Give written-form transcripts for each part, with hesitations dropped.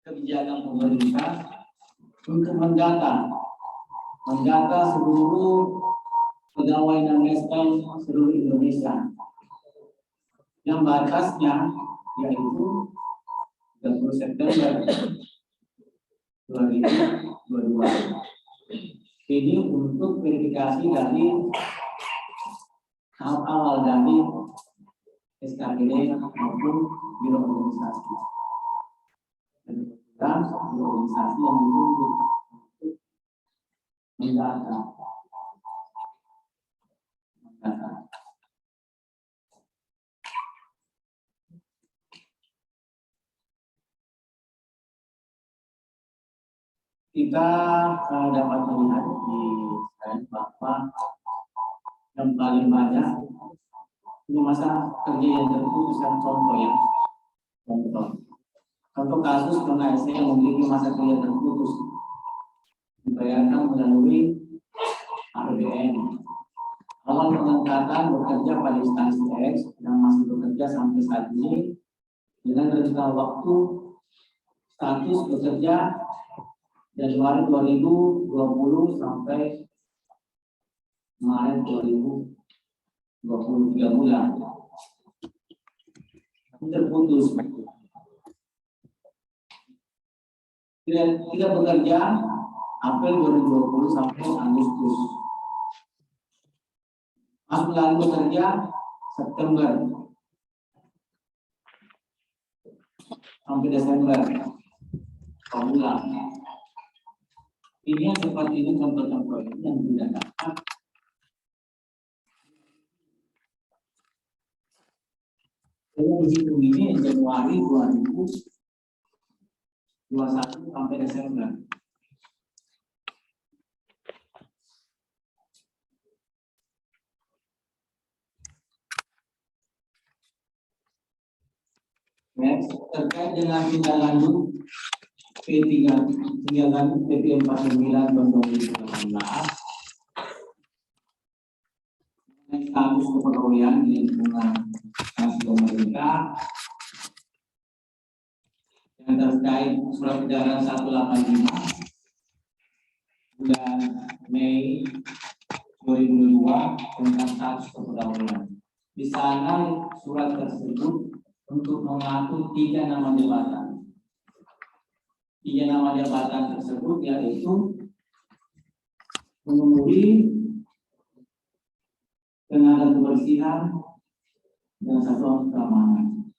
kebijakan pemerintah untuk mendata seluruh pegawai dan ASN seluruh Indonesia yang batasnya yaitu 30 September 2022. Ini untuk verifikasi dari tahap awal dari SKPD maupun biro organisasi. Dan biro organisasi yang dituntut untuk mendata. Kita dapat melihat di slide bahwa yang paling banyak ini masa kerja yang terputus dan contoh ya. Contoh kasus ASN yang memiliki masa kerja terputus dibayarkan melalui APBN. Awal pengangkatan bekerja pada instansi X yang masih bekerja sampai saat ini dengan rentang waktu status bekerja Januari 2020 sampai Maret 2023 bulan. Terputus. Tidak bekerja April 2020 sampai Agustus. Masuk lagi bekerja September sampai Desember. Bulan. Ini yang seperti ini contoh-contoh ini yang tidak dapat menghitung ini Januari 2021 sampai Desember. Next, terkait dengan tindak lanjut P3 tindakan PP 49 tahun 2018 status kepegawaian di lingkungan pemerintah yang terkait surat edaran 185 bulan Mei 2022 tentang status kepegawaian. Di sana surat tersebut untuk mengatur 3 nama jabatan. 3 nama jabatan tersebut yaitu pengemudi, tenaga kebersihan, dan satuan keamanan.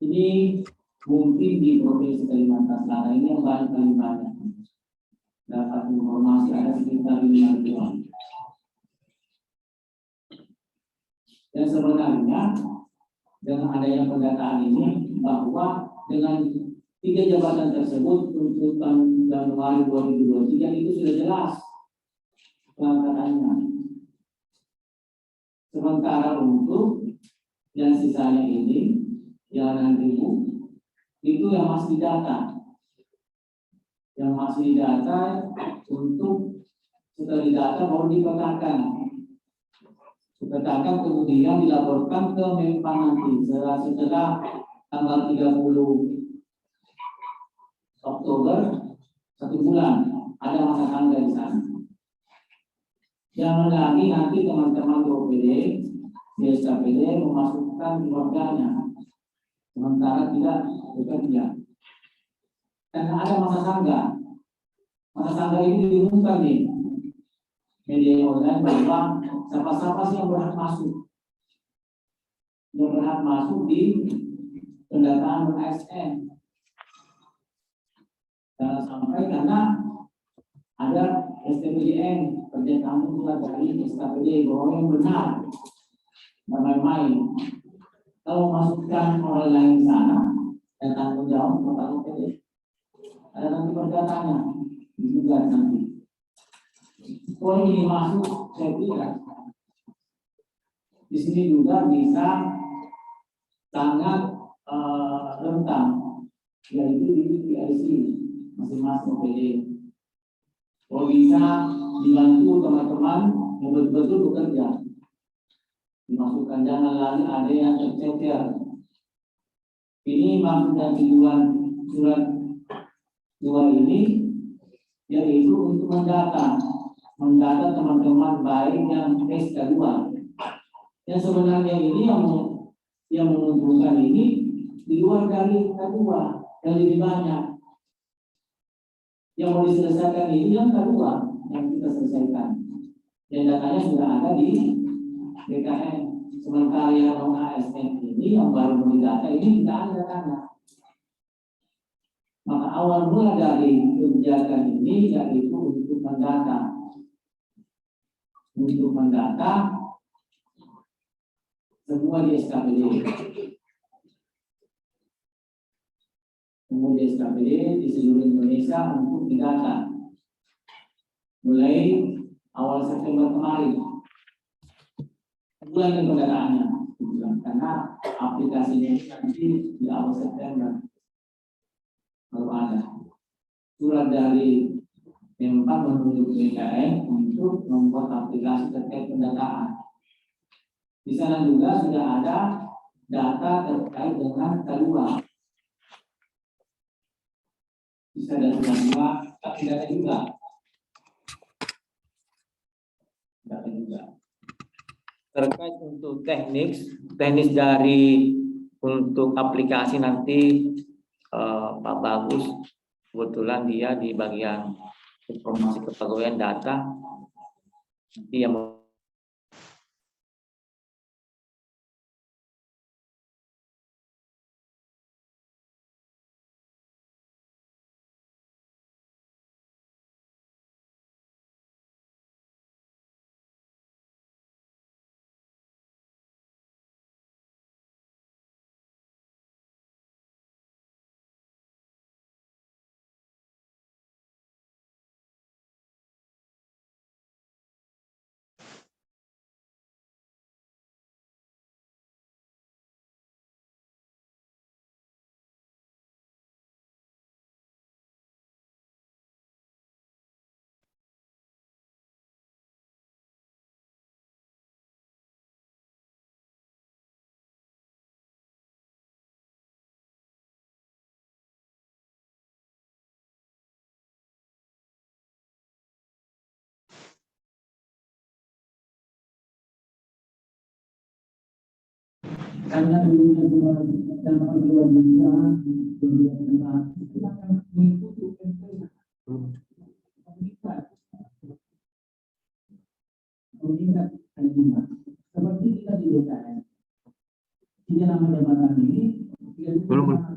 Ini mungkin di Provinsi Kalimantan Selatan ini yang paling banyak. Dapat informasi ada sekitar 5 ribuan. Dan sebenarnya dengan adanya pendataan ini bahwa dengan 3 jabatan tersebut tuntutan Januari 2023 itu sudah jelas pelaksananya. Sementara untuk yang sisanya ini yang 6.000 itu yang masih didata. Yang masih didata untuk setelah didata baru dipetakan. Dipetakan kemudian dilaporkan ke Menpan nanti setelah tanggal 30 Oktober 1 bulan ada masa tangga di sana. Jangan lagi nanti teman-teman di OPD, di SKPD memasukkan keluarganya sementara tidak bekerja. Karena ada masa tangga. Masa tangga ini diumumkan di media online bahwa siapa-siapa sih yang berhak masuk. Yang berhak masuk di pendataan ASN. Jangan sampai karena ada STPDN kerja kamu telah dari SKPD bahwa yang benar dan main-main. Kalau masukkan orang lain di sana dan tanggung jawab tentang OPD, ada nanti perdatanya juga nanti. Kalau ini masuk, saya kira di sini juga bisa sangat rentan, yaitu di PIC masing-masing OPD. Kalau bisa dibantu teman-teman yang betul-betul bekerja, dimasukkan, jangan lagi ada yang tercecer. Ini maksud dan tujuan surat dua ini yaitu untuk mendata teman-teman baik yang SK2. Yang sebenarnya ini yang menguntungkan ini di luar dari K2 yang lebih banyak. Yang mau diselesaikan ini yang K2 yang kita selesaikan. Dan datanya sudah ada di BKN. Sementara yang non ASN ini yang baru mau didata ini tidak ada datanya. Maka awal mula dari kebijakan ini yaitu untuk mendata semua di SKPD. Semua di SKPD di seluruh Indonesia untuk didata. Mulai awal September kemarin. Bulan pendataannya, karena aplikasinya nanti di awal September baru ada. Surat dari Menpan menunjuk BKN untuk membuat aplikasi terkait pendataan. Di sana juga sudah ada data terkait dengan K2. Bisa dari K2, tapi data juga. Terkait untuk teknis dari untuk aplikasi nanti Pak Bagus, kebetulan dia di bagian informasi kepegawaian data, dia mau karena dulunya dalam dua dunia kita akan mengikuti meningkat lima seperti kita di DKN 3 nama jabatan ini belum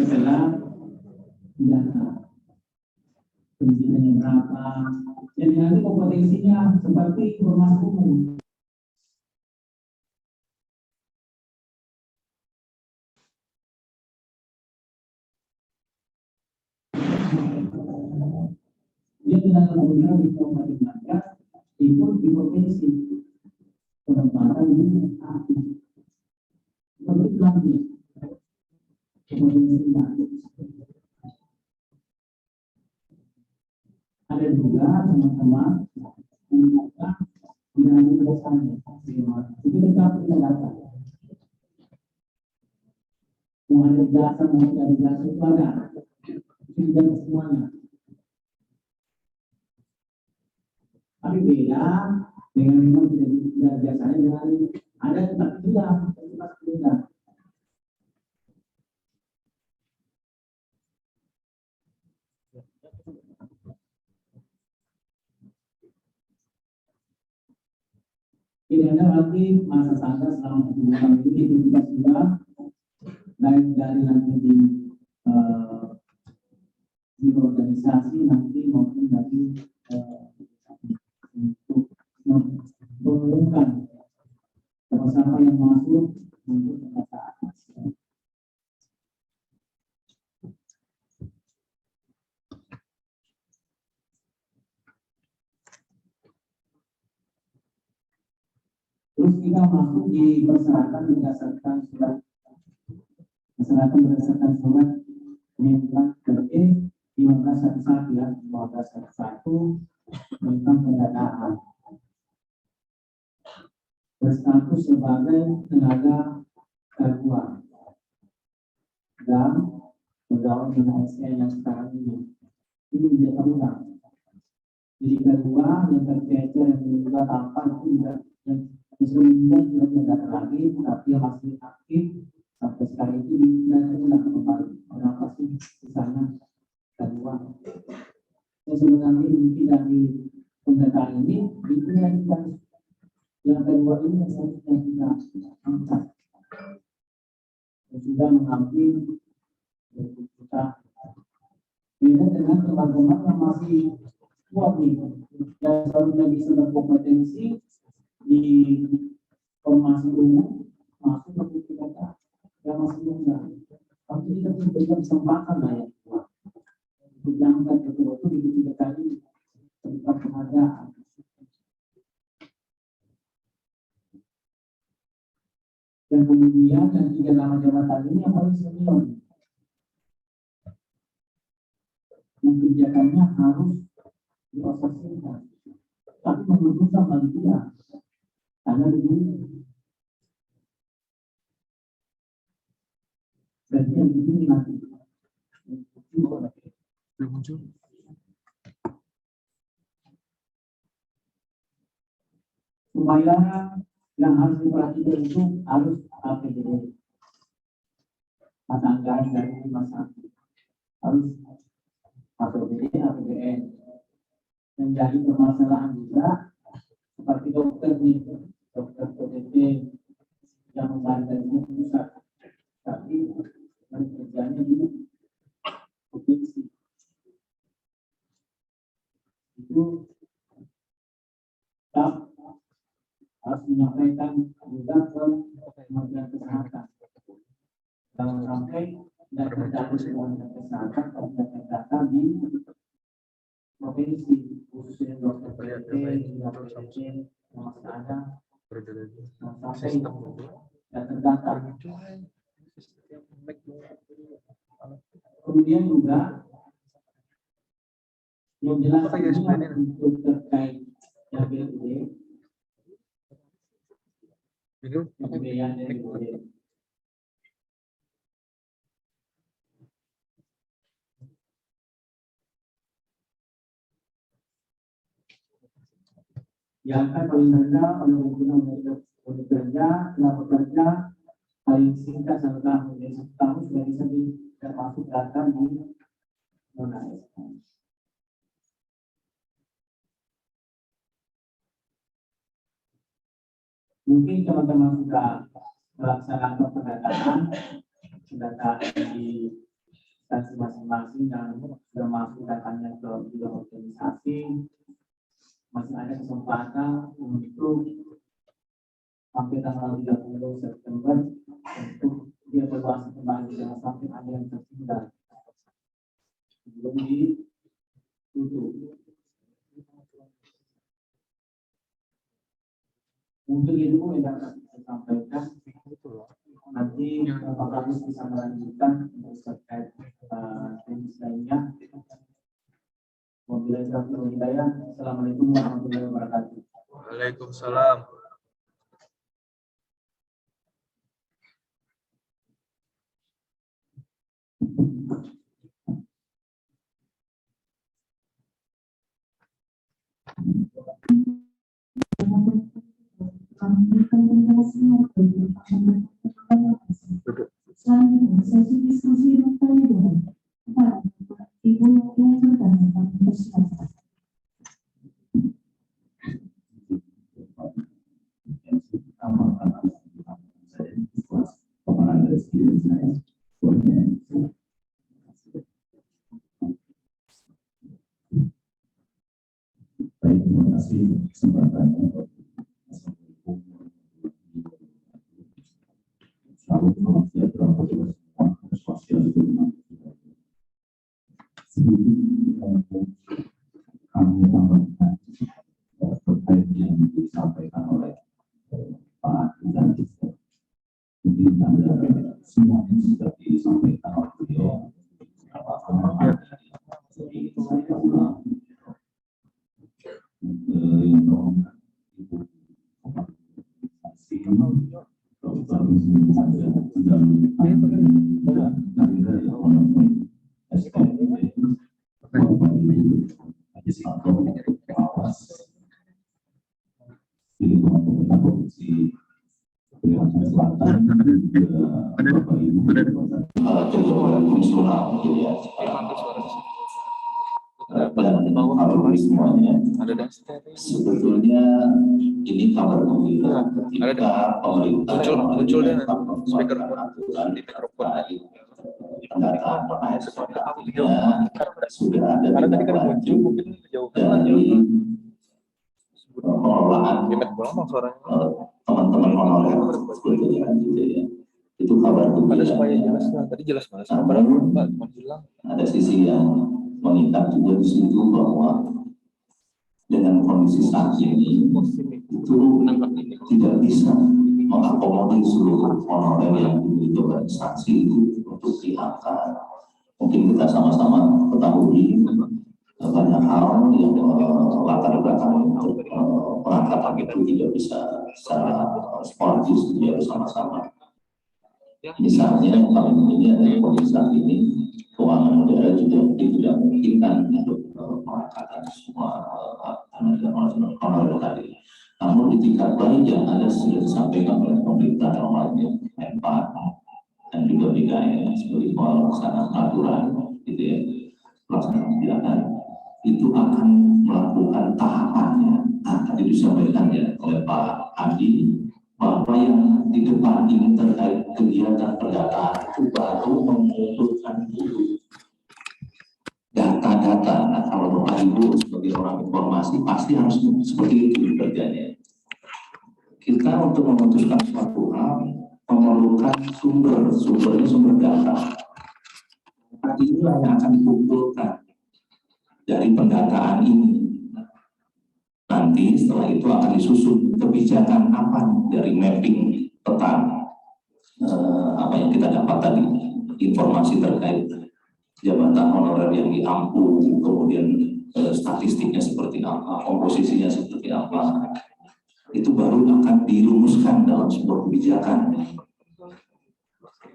setelah pidana. Pendidikannya berapa? Jadi nanti kompetensinya seperti informasi umum. Dia tidak kemudian di kabupaten Banjar ikut di provinsi penempatan di aktif. Seperti lagi ada juga teman-teman yang mereka tidak ada pesannya itu tetap kita data mau ada jasa mau ada jasa itu ada tidak semuanya tapi beda dengan memang tidak biasanya dengan ada tetap juga tetap beda. Tidak ada lagi masa tangga selama 7 tahun ini itu kita sudah baik dari nanti di organisasi nanti maupun dari untuk mengumumkan siapa yang masuk untuk pendataan. Terus kita masuk di persyaratan berdasarkan surat Menpan RE 1511 ya 1511 tentang pendataan berstatus sebagai tenaga kerja dan pegawai dengan ASN yang sekarang ini dia terulang. Jadi kedua yang tercecer yang juga tampak itu juga yang sebelumnya tidak ada lagi tapi masih aktif sampai sekarang itu dan sudah kembali berapa sih misalnya kedua yang sebenarnya inti dari pendataan ini itu yang kedua ini yang kita angkat yang sudah mengambil kita beda dengan teman-teman yang masih kuat nih yang seharusnya bisa berkompetensi di formasi umum masuk ke kita yang masih muda tapi kita berikan kesempatan lah ya untuk diangkat ketua itu di 3 kali tentang penghargaan dan kemudian yang 3 nama jabatan ini yang paling senior yang kebijakannya harus diosasikan tapi menentukan bagi dia karena begini dan yang begini nanti supaya yang harus diperhatikan itu harus APBD mata anggaran dari masa harus APBD APBN menjadi permasalahan juga seperti dokter nih dokter PDT yang membantu di pusat tapi kerjanya di provinsi itu tetap harus menyampaikan juga ke Kementerian Kesehatan jangan sampai tidak tercapai Kementerian Kesehatan atau tidak terdata di provinsi khususnya dokter PDT dokter PDT yang masih ada sampai tidak terdata. Kemudian juga yang jelas untuk terkait JBUD pembiayaan dari BUD yang akan paling rendah pada penggunaan untuk kerja, bekerja paling singkat adalah menjadi 1 tahun sudah bisa termasuk data di non-ASN. Mungkin teman-teman sudah melaksanakan pendataan di instansi masing-masing yang sudah masuk datanya ke bidang organisasi, masih ada kesempatan untuk sampai tanggal 30 September untuk dievaluasi kembali, jangan sampai ada yang tertinggal sebelum ditutup. Mungkin itu yang dapat saya sampaikan. Nanti Pak Kamis bisa melanjutkan terkait teknis lainnya. Wabillahi taufiq wal hidayah. Assalamualaikum warahmatullahi wabarakatuh. Waalaikumsalam. Sesi diskusi bertanya dengan Ibu Pelajar dan Bapak Persiapan. Baik, terima kasih kesempatannya. Selalu selamat sejahtera bagi semua sosial itu kami tambahkan terkait yang disampaikan oleh Pak dan mungkin ada semua yang sudah disampaikan oleh beliau beberapa dari saya ulang sebetulnya ini kabar gembira ketika pemerintah muncul dia speaker di mikrofon pendataan sudah ada karena tadi kan muncul mungkin jauh dari pengelolaan teman-teman honorer seperti ya. Itu kabar gembira. Ada supaya jelas lah. Tadi jelas banget. Ada sisi yang mengikat juga di situ bahwa dengan kondisi saat ini itu tidak bisa mengakomodir seluruh honorer yang dimiliki organisasi itu untuk diangkat. Mungkin kita sama-sama ketahui banyak hal yang latar belakang untuk pengangkatan itu tidak bisa secara sporadis dia bersama-sama. Misalnya kalau ini ada kondisi saat ini keuangan negara juga tidak memungkinkan untuk pengangkatan semua honorer tadi. Namun di tingkat bagian ada sudah disampaikan oleh pemerintah dalam hal ini M4 dan juga BKN sebagai pelaksana aturan, gitu ya, pelaksana kebijakan itu akan melakukan tahapannya. Nah, tadi disampaikan ya oleh Pak Adi bahwa yang di depan ini terkait kegiatan pendataan itu baru mengumpulkan dulu data-data. Nah, kalau Bapak Ibu sebagai orang informasi pasti harus seperti itu kerjanya. Kita untuk memutuskan suatu hal memerlukan sumbernya sumber data. Nah, inilah yang akan dikumpulkan dari pendataan ini. Nanti setelah itu akan disusun kebijakan apa dari mapping peta apa yang kita dapat tadi, informasi terkait jabatan honorer yang diampu, kemudian statistiknya seperti apa, komposisinya seperti apa, itu baru akan dirumuskan dalam sebuah kebijakan.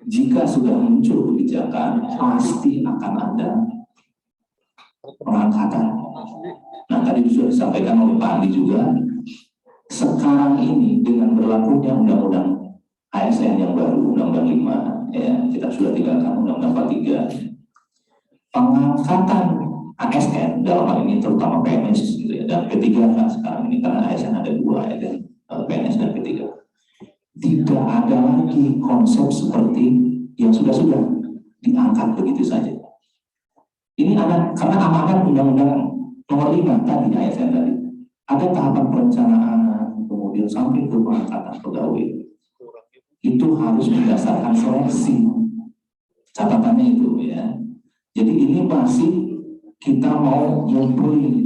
Jika sudah muncul kebijakan, pasti akan ada pengangkatan. Nah, tadi sudah disampaikan oleh Pak Andi juga, sekarang ini dengan berlakunya undang-undang ASN yang baru, undang-undang 5, ya, kita sudah tinggalkan undang-undang 43. Pengangkatan ASN dalam hal ini terutama PNS gitu ya, dan P3 kan sekarang ini karena ASN ada 2 ya, PNS dan P3. Tidak ada lagi konsep seperti yang sudah diangkat begitu saja. Ini ada karena amanat Undang-Undang Nomor 5 tadi ASN tadi. Ada tahapan perencanaan, kemudian sampai ke pengangkatan pegawai. Itu harus berdasarkan seleksi. Catatannya itu ya. Jadi ini masih kita mau ngumpulin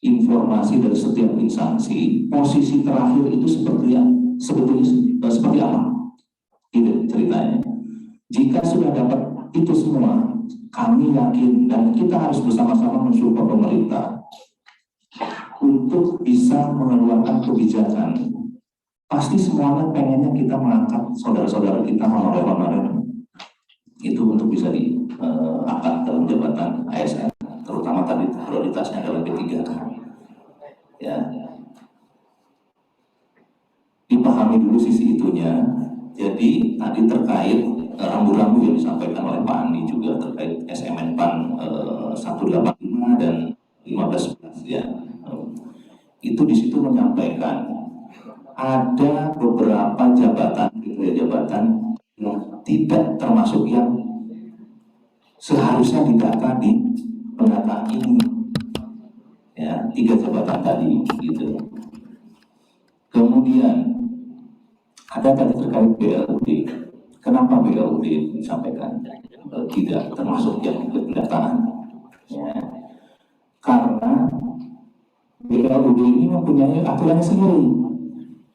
informasi dari setiap instansi. Posisi terakhir itu sebetulnya seperti apa? Itu ceritanya. Jika sudah dapat itu semua, kami yakin dan kita harus bersama-sama mensupport pemerintah untuk bisa mengeluarkan kebijakan. Pasti semuanya pengennya kita mengangkat saudara-saudara kita honorer-honorer itu untuk bisa diangkat dalam jabatan ASN, terutama tadi prioritasnya adalah P3K. Ya, dipahami dulu sisi itunya. Jadi tadi terkait rambu-rambu yang disampaikan oleh Pak Andi juga terkait SMN PAN 185 dan 1511 ya. Itu di situ menyampaikan ada beberapa jabatan yang tidak termasuk yang seharusnya didata di pendataan ini. Ya, 3 jabatan tadi gitu. Kemudian ada tadi terkait BLUD. Kenapa BLUD disampaikan tidak termasuk yang pendataan? Ya, karena BLUD ini mempunyai aturannya sendiri.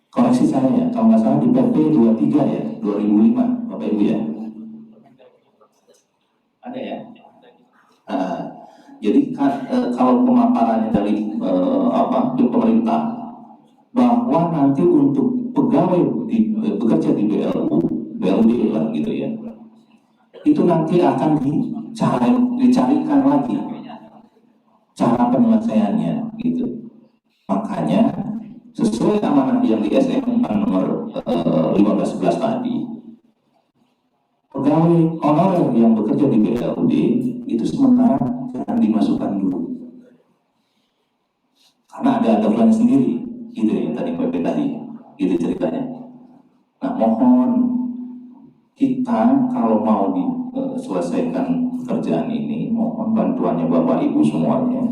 Koreksi saya ya, kalau nggak salah di PP 23 ya, 2005, Bapak Ibu ya. Ada ya? Jadi kalau pemaparannya dari pemerintah bahwa nanti untuk pegawai bekerja di BLUD lah gitu ya, itu nanti akan dicarikan lagi cara penyelesaiannya gitu. Makanya sesuai amanah yang di SMN nomor 1511 tadi, pegawai honorer yang bekerja di BLUD itu sementara jangan dimasukkan dulu karena ada aturan sendiri gitu yang tadi PP tadi gitu ceritanya. Nah, mohon kita kalau mau diselesaikan pekerjaan ini, mohon bantuannya Bapak Ibu semuanya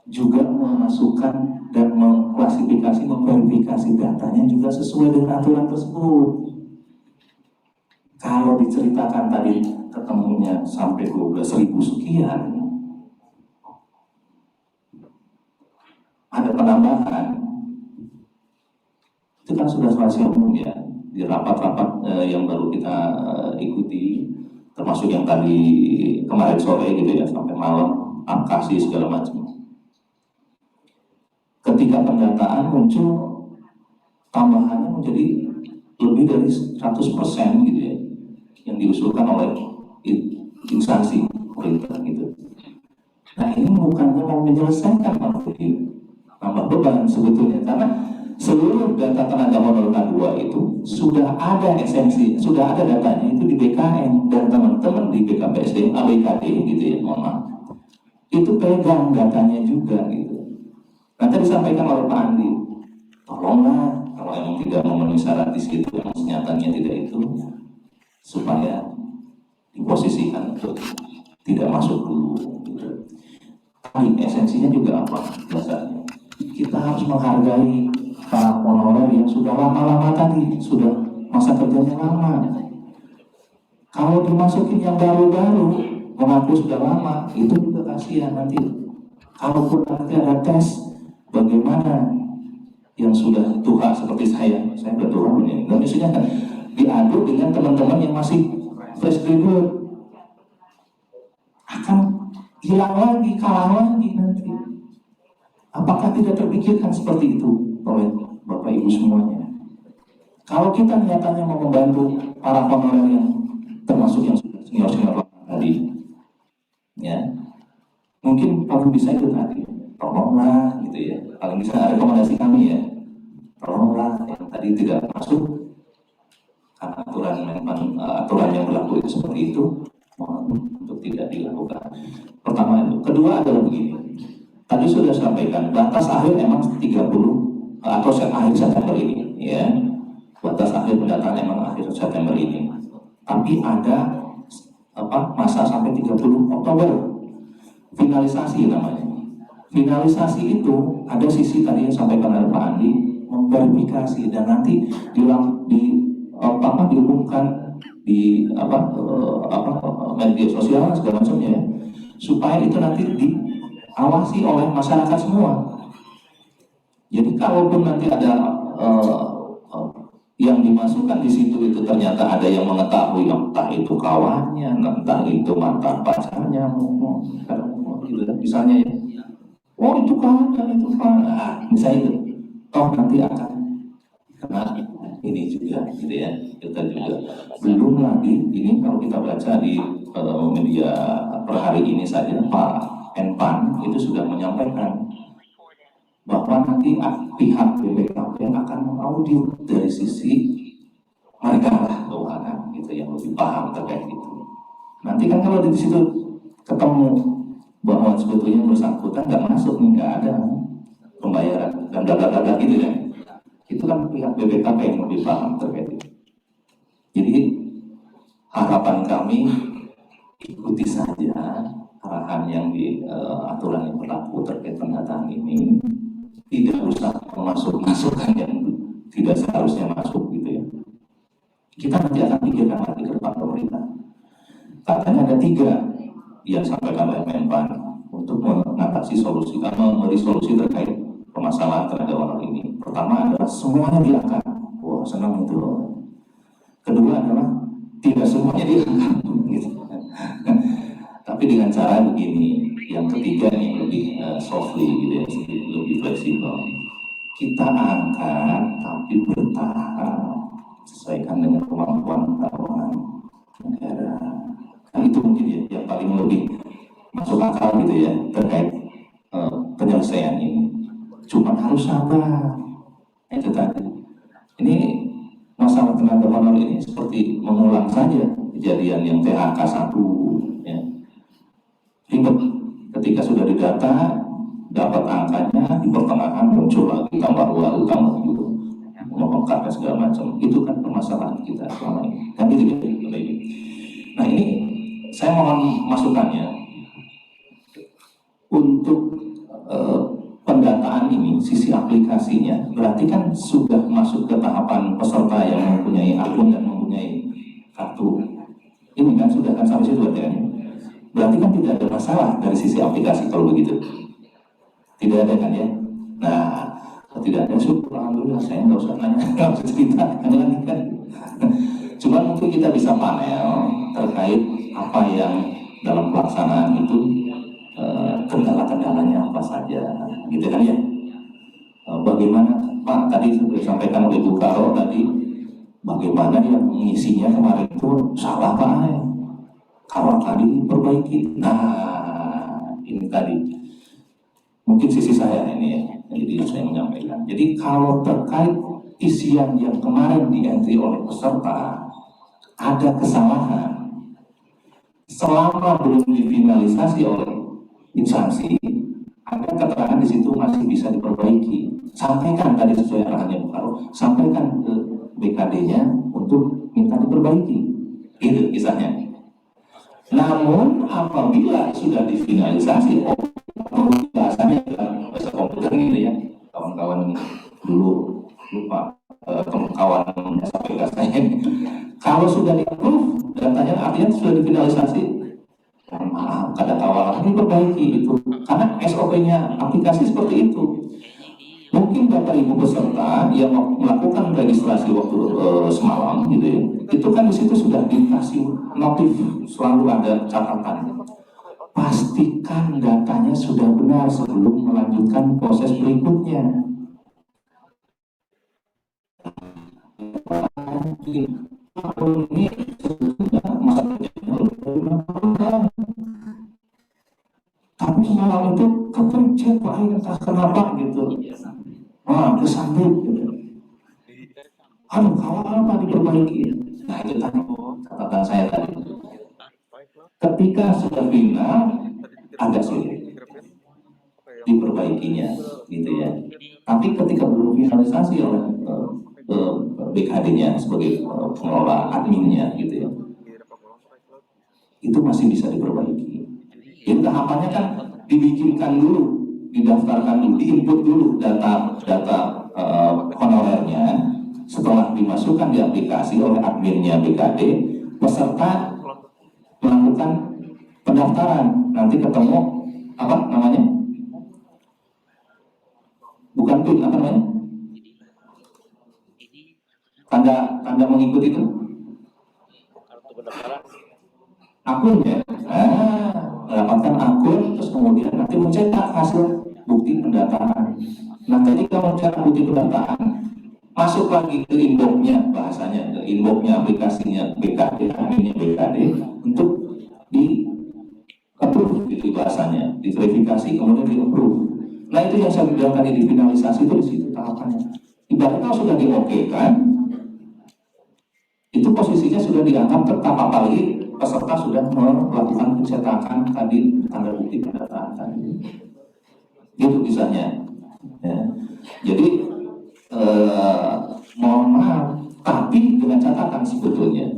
juga memasukkan dan mengklasifikasi, memverifikasi datanya juga sesuai dengan aturan tersebut. Kalau diceritakan tadi ketemunya sampai 12.000 sekian, ada penambahan, itu kan sudah rahasia umum ya, di rapat-rapat yang baru kita ikuti, termasuk yang tadi kemarin sore gitu ya, sampai malam, angkasi segala macam. Ketika pendataan muncul tambahannya menjadi lebih dari 100% gitu ya, yang diusulkan oleh instansi pemerintah gitu. Nah, ini bukannya mau menyelesaikan tambah beban sebetulnya, karena seluruh data tenaga honorer K2 itu sudah ada esensi, sudah ada datanya itu di BKN, dan teman-teman di BKPSD, ABKD gitu ya, mohon maaf, itu pegang datanya juga gitu. Nanti disampaikan oleh Pak Andi, tolonglah kalau emang tidak memenuhi syarat di situ, yang nyatanya tidak itu, supaya diposisikan untuk tidak masuk dulu. Tapi esensinya juga apa dasarnya? Kita harus menghargai para honorer yang sudah lama-lama tadi, sudah masa kerjanya lama. Kalau dimasukin yang baru-baru, mengaku sudah lama, itu juga kasihan nanti. Kalaupun nanti ada tes, bagaimana yang sudah tua seperti saya udah tua ya, dan biasanya kan diadu dengan teman-teman yang masih fresh graduate, akan hilang lagi, kalah lagi nanti. Apakah tidak terpikirkan seperti itu oleh Bapak Ibu semuanya? Kalau kita nyatanya mau membantu para honorer yang termasuk yang sudah senior-senior tadi, ya, mungkin paling bisa itu tadi, tolonglah gitu ya, paling bisa rekomendasi kami ya, tolonglah yang tadi tidak masuk karena aturan yang berlaku itu seperti itu, mohon untuk tidak dilakukan. Pertama itu. Kedua adalah begini, tadi sudah sampaikan batas akhir memang 30 atau akhir September ini ya, batas akhir pendataan memang akhir September ini, tapi ada masa sampai 30 Oktober. Finalisasi namanya. Finalisasi itu ada sisi tadi yang sampaikan oleh Pak Andi, memverifikasi dan nanti diumumkan di media sosial segala macamnya ya, supaya itu nanti diawasi oleh masyarakat semua. Jadi kalaupun nanti ada yang dimasukkan di situ itu ternyata ada yang mengetahui, entah itu kawannya, entah itu mantan pacarnya, gitu, misalnya ya, oh itu kawan, itu kawan, misalnya itu, toh nanti akan kena ini juga, gitu ya, kita juga belum lagi ini kalau kita baca di media per hari ini saja Pak Enpan itu sudah menyampaikan bahwa nanti pihak BPKP akan mengaudit dari sisi mereka lah keuangan gitu yang lebih paham terkait itu. Nanti kan kalau di situ ketemu bahwa sebetulnya bersangkutan nggak masuk nih, nggak ada pembayaran dan data-data gitu ya, itu kan pihak BPKP yang lebih paham terkait itu. Jadi harapan kami ikuti saja arahan yang di aturan yang berlaku terkait pendataan ini. Tidak usah masukkan yang tidak seharusnya masuk gitu ya. Kita nanti akan pikirkan lagi ke depan pemerintah. Katanya ada 3 yang sampaikan oleh Menpan untuk mengatasi memberi solusi terkait permasalahan terhadap honor ini. Pertama adalah semuanya diangkat. Wah, senang itu. Kedua adalah tidak semuanya diangkat. Gitu. Tapi dengan cara begini, yang ketiga yang lebih softly gitu ya, lebih fleksibel. Kita angkat tapi bertahap, sesuaikan dengan kemampuan keuangan negara. Kan itu mungkin ya yang paling lebih masuk akal gitu ya terkait penyelesaian ini. Cuma harus sabar. Itu tadi. Ini masalah tenaga honor ini seperti mengulang saja kejadian yang PHK 1 ya. Ribet ketika sudah didata, dapat angkanya, di pertengahan muncul lagi tambah gitu, membengkak dan segala macam. Itu kan permasalahan kita selama ini. Kan itu. Nah ini saya mohon masukannya untuk pendataan ini, sisi aplikasinya, berarti kan sudah masuk ke tahapan peserta yang mempunyai akun dan mempunyai kartu. Ini kan sudah kan sampai situ kan? Berarti kan tidak ada masalah dari sisi aplikasi kalau begitu. Tidak ada kan ya? Nah, tidak ada syukur, alhamdulillah saya nggak usah nanya, nggak usah cerita, kan. Cuma mungkin kita bisa panel terkait apa yang dalam pelaksanaan itu kendala-kendalanya apa saja, gitu kan ya? Bagaimana Pak tadi sudah disampaikan oleh Bu Karo tadi, bagaimana yang mengisinya kemarin itu salah Pak? Kalau tadi perbaiki, nah ini tadi mungkin sisi saya ini ya, jadi saya menyampaikan. Jadi kalau terkait isian yang kemarin di-entry oleh peserta ada kesalahan, selama belum difinalisasi oleh instansi, ada keterangan di situ masih bisa diperbaiki. Sampaikan tadi sesuai arahannya Bu Karo, sampaikan ke BKD-nya untuk minta diperbaiki. Itu kisahnya. Namun apabila sudah difinalisasi, bahasanya bahasa komputer ini ya, kawan-kawan dulu lupa kawan sampai katanya, kalau sudah di-approve datanya artinya sudah difinalisasi, maaf kadang awal diperbaiki itu, karena SOP-nya aplikasi seperti itu. Mungkin Bapak Ibu peserta yang melakukan registrasi waktu semalam gitu ya, itu kan di situ sudah dikasih notif, selalu ada catatan. Pastikan datanya sudah benar sebelum melanjutkan proses berikutnya. Ini sebetulnya masalahnya tapi semalam itu kepencet Pak, entah kenapa gitu. Wah, kesambut gitu. Aduh, kalau apa diperbaiki? Nah, itu tadi catatan saya tadi. Ketika sudah final, agak sulit diperbaikinya, gitu ya. Tapi ketika belum finalisasi oleh BKD-nya sebagai pengelola adminnya, gitu ya, itu masih bisa diperbaiki. Jadi tahapannya kan dibikinkan dulu, didaftarkan dulu, diinput dulu data honorernya. Setelah dimasukkan di aplikasi oleh adminnya BKD, peserta melakukan pendaftaran. Nanti ketemu apa namanya? Bukan PIN, apa namanya? Tanda mengikuti itu? Akun ya. Mendapatkan akun, terus kemudian nanti mencetak hasil bukti pendataan. Nah, ketika mencetak bukti pendataan, masuk lagi ke inbox-nya, bahasanya ke inbox-nya aplikasinya BKD, adminnya BKD untuk di approve itu bahasanya, diverifikasi kemudian di approve. Nah, itu yang saya bilang tadi di finalisasi itu di situ tahapannya. Ibaratnya kalau sudah di-oke kan, itu posisinya sudah dianggap tetap, apalagi peserta sudah melakukan pencetakan tadi tanda bukti pendataan tadi. Gitu kisahnya. Ya. Jadi mohon maaf, tapi dengan catatan sebetulnya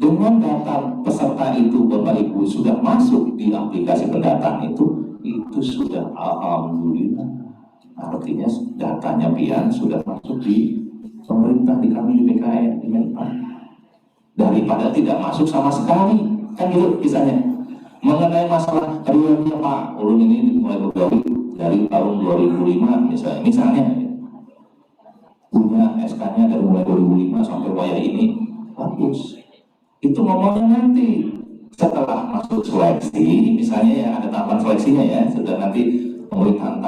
dengan data peserta itu Bapak Ibu sudah masuk di aplikasi pendataan itu sudah alhamdulillah. Artinya datanya pian sudah masuk di pemerintah, di kami di BKN, di Menpan. Daripada tidak masuk sama sekali, kan gitu kisahnya. Mengenai masalah riwayatnya Pak Ulun ini mulai bergaul dari tahun 2005 misalnya punya SK-nya dari mulai 2005 sampai waya ini bagus. Itu ngomongnya nanti setelah masuk seleksi, misalnya ya ada tahapan seleksinya ya, sudah nanti pemerintahan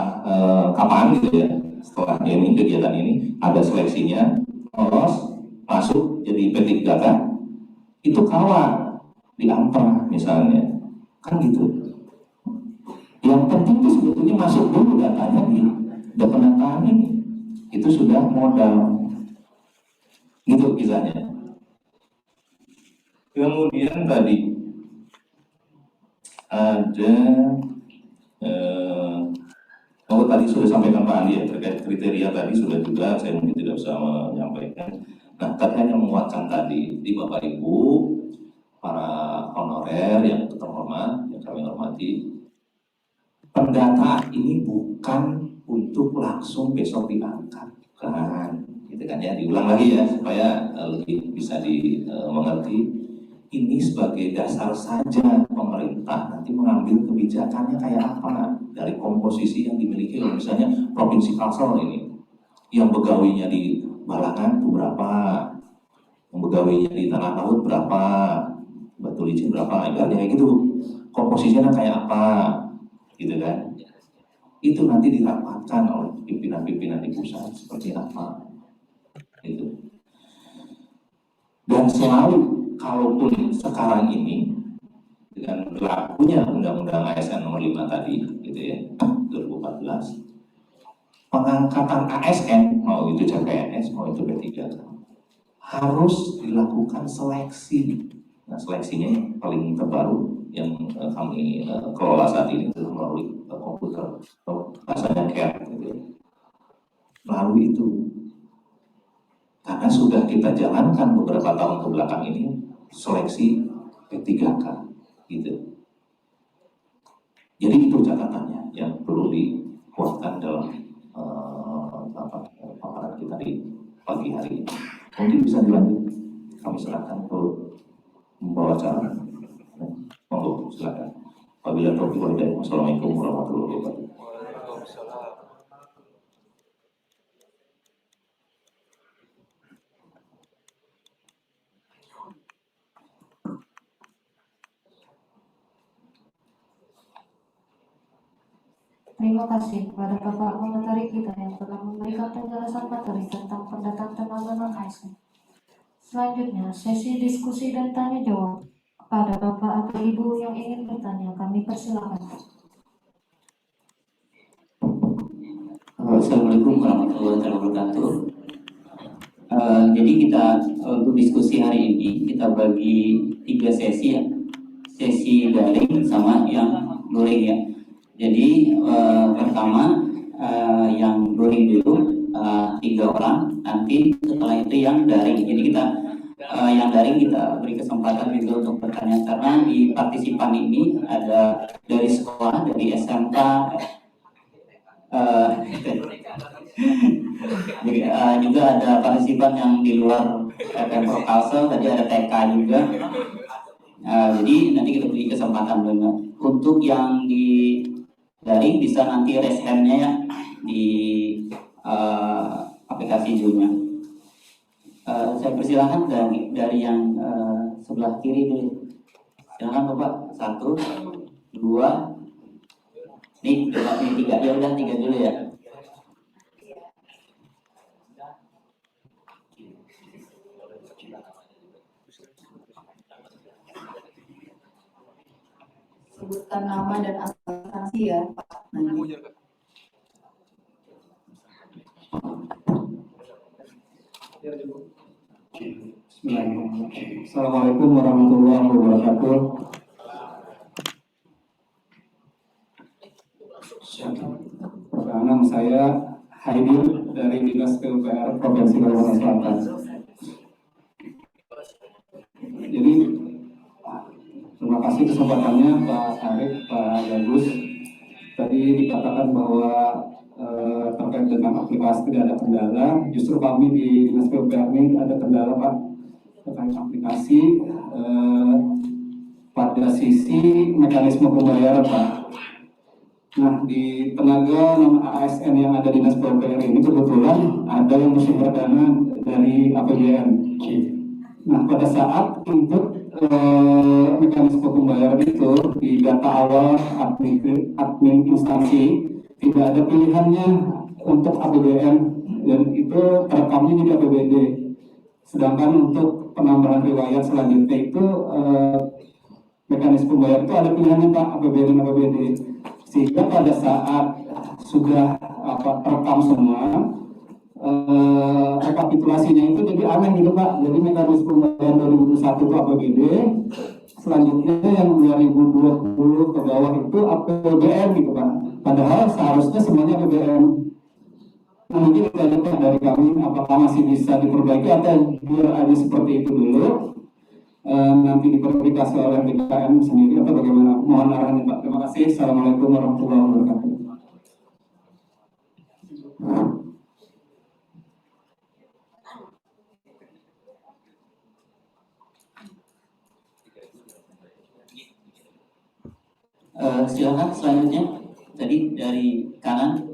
kapan gitu ya, setelah ini kegiatan ini ada seleksinya, lolos masuk jadi P3K, itu kawan di AMPRA misalnya, kan gitu. Yang penting itu sebetulnya masuk dulu datanya di pendataan ini, itu sudah modal, gitu kisahnya. Kemudian tadi ada tadi sudah sampaikan Pak Andi ya, terkait kriteria tadi sudah juga, saya mungkin tidak bisa menyampaikan. Nah, tadi hanya menguatkan tadi di Bapak Ibu para honorer yang terhormat, yang kami hormati, pendataan ini bukan untuk langsung besok diangkat, kan? Gitu kan ya, diulang lagi ya supaya lebih bisa dimengerti. Ini sebagai dasar saja pemerintah nanti mengambil kebijakannya kayak apa dari komposisi yang dimiliki oleh misalnya Provinsi Kalsel ini, yang begawinya di Balangan itu berapa, yang begawinya di Tanah Laut berapa, Batu Licin berapa, ibaratnya gitu, komposisinya kayak apa, gitu kan? Itu nanti dirapatkan oleh pimpinan-pimpinan di pusat seperti apa, gitu. Dan selalu kalaupun sekarang ini dengan berlakunya Undang-Undang ASN nomor 5 tadi, gitu ya, 2014, pengangkatan ASN, mau itu CPNS, mau itu P3K, harus dilakukan seleksi. Nah, seleksinya yang paling terbaru yang kami kelola saat ini itu melalui komputer, atau bahasanya CARE, gitu ya. Melalui itu, karena sudah kita jalankan beberapa tahun ke belakang ini seleksi P3K, gitu. Jadi itu catatannya yang perlu dikuatkan dalam paparan kita di pagi hari ini. Mungkin bisa dilanjut, kami serahkan ke membawa acara. Monggo, silakan. Wabillahi taufiq wal hidayah. Wassalamualaikum warahmatullahi wabarakatuh. Terima kasih kepada Bapak Menteri kita yang telah memberikan penjelasan materi tentang pendataan tenaga non-ASN. Selanjutnya, sesi diskusi dan tanya jawab. Kepada Bapak atau Ibu yang ingin bertanya, kami persilakan. Assalamualaikum warahmatullahi wabarakatuh. Jadi kita untuk diskusi hari ini kita bagi 3 sesi ya, sesi daring sama yang luring ya. Jadi pertama yang luring dulu 3 orang, nanti setelah itu yang daring. Jadi kita yang daring kita beri kesempatan juga untuk bertanya, karena di partisipan ini ada dari sekolah, dari SMK, jadi, juga ada partisipan yang di luar Pemprov Kalsel, tadi ada TK juga. Jadi nanti kita beri kesempatan juga. Untuk yang di daring bisa nanti raise hand-nya ya di aplikasi Zoom-nya. Saya persilahkan dari yang sebelah kiri dulu. Silakan Bapak, 1, 2, ini 3, ya udah 3 dulu ya. Sebutkan nama dan asal sanksi ya Pak. Bismillahirrahmanirrahim. Assalamualaikum warahmatullahi wabarakatuh. Nama saya Haidir dari Dinas PUPR Provinsi Kalimantan Selatan. Jadi terima kasih kesempatannya Pak Arif, Pak Bagus. Tadi dikatakan bahwa terkait dengan aplikasi tidak ada kendala. Justru kami di Dinas PUPR ini ada kendala Pak terkait aplikasi pada sisi mekanisme pembayaran Pak. Nah, di tenaga non ASN yang ada di Dinas PUPR ini kebetulan ada yang bersumber dana dari APBN. Nah, pada saat input mekanisme pembayaran itu di data awal admin instansi tidak ada pilihannya untuk APBN dan itu terekamnya di APBD. Sedangkan untuk penambahan riwayat selanjutnya itu mekanisme pembayaran itu ada pilihannya Pak, APBN dan APBD. Sehingga pada saat sudah terekam semua, rekapitulasinya itu jadi aneh gitu Pak. Jadi mekanisme pembayaran 2021 itu APBD, selanjutnya yang 2020 ke bawah itu APBN gitu Pak. Padahal seharusnya semuanya APBN. Nah, mungkin kita lihat dari kami apakah masih bisa diperbaiki atau biar aja seperti itu dulu. Nanti diverifikasi oleh BKN sendiri atau bagaimana? Mohon arahannya Pak. Terima kasih. Assalamualaikum warahmatullahi wabarakatuh. Silakan selanjutnya. Tadi dari kanan.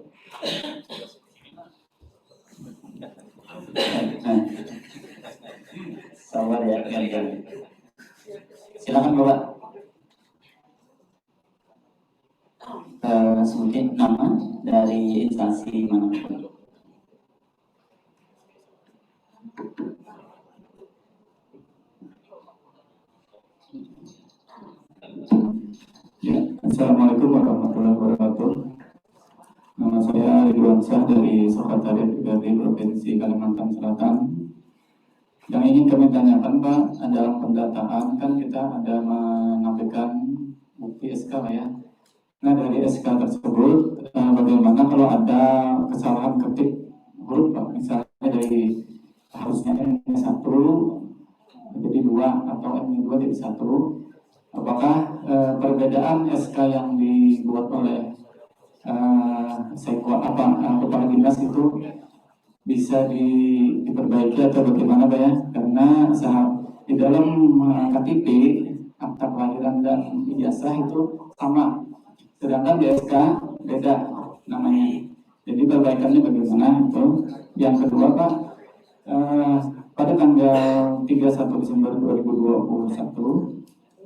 Sabar ya, gantian. Silakan Bapak. Sebutin nama dari instansi mana? Ya, Assalamualaikum warahmatullahi wabarakatuh. Nama saya Ridwan Syah dari Sekretariat PBRI Provinsi Kalimantan Selatan. Yang ingin kami tanyakan Pak, dalam pendataan kan kita ada menampilkan bukti SK ya. Nah dari SK tersebut bagaimana kalau ada kesalahan ketik huruf Pak, misalnya dari harusnya M1 jadi 2 atau M2 jadi 1. Apakah perbedaan SK yang dibuat oleh kepala dinas itu bisa diperbaiki atau bagaimana Pak ya? Karena di dalam KTP akta kelahiran dan ijazah itu sama, sedangkan di SK beda namanya. Jadi perbaikannya bagaimana itu? Yang kedua Pak, pada tanggal 31 Desember 2021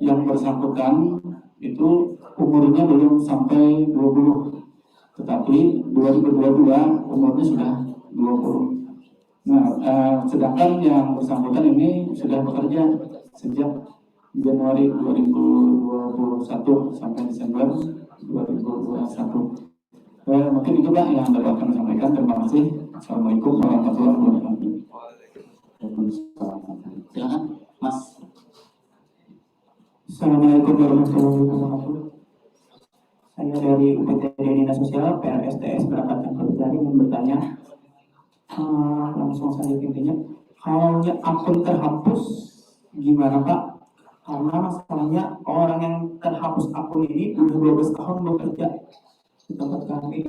yang bersangkutan itu umurnya belum sampai 20, tetapi 2022 umurnya sudah 20. Nah, sedangkan yang bersangkutan ini sudah bekerja sejak Januari 2021 sampai Desember 2021. Mungkin itu Pak yang dapat kami sampaikan. Terima kasih. Assalamualaikum warahmatullahi wabarakatuh. Silakan Mas. Assalamualaikum warahmatullahi wabarakatuh. Saya dari UPTD Dinas Sosial PRSTS Berangkatan Kerja ingin bertanya langsung saja intinya. Kalau akun terhapus gimana Pak? Karena masalahnya orang yang terhapus akun ini udah 12 tahun bekerja di tempat kami.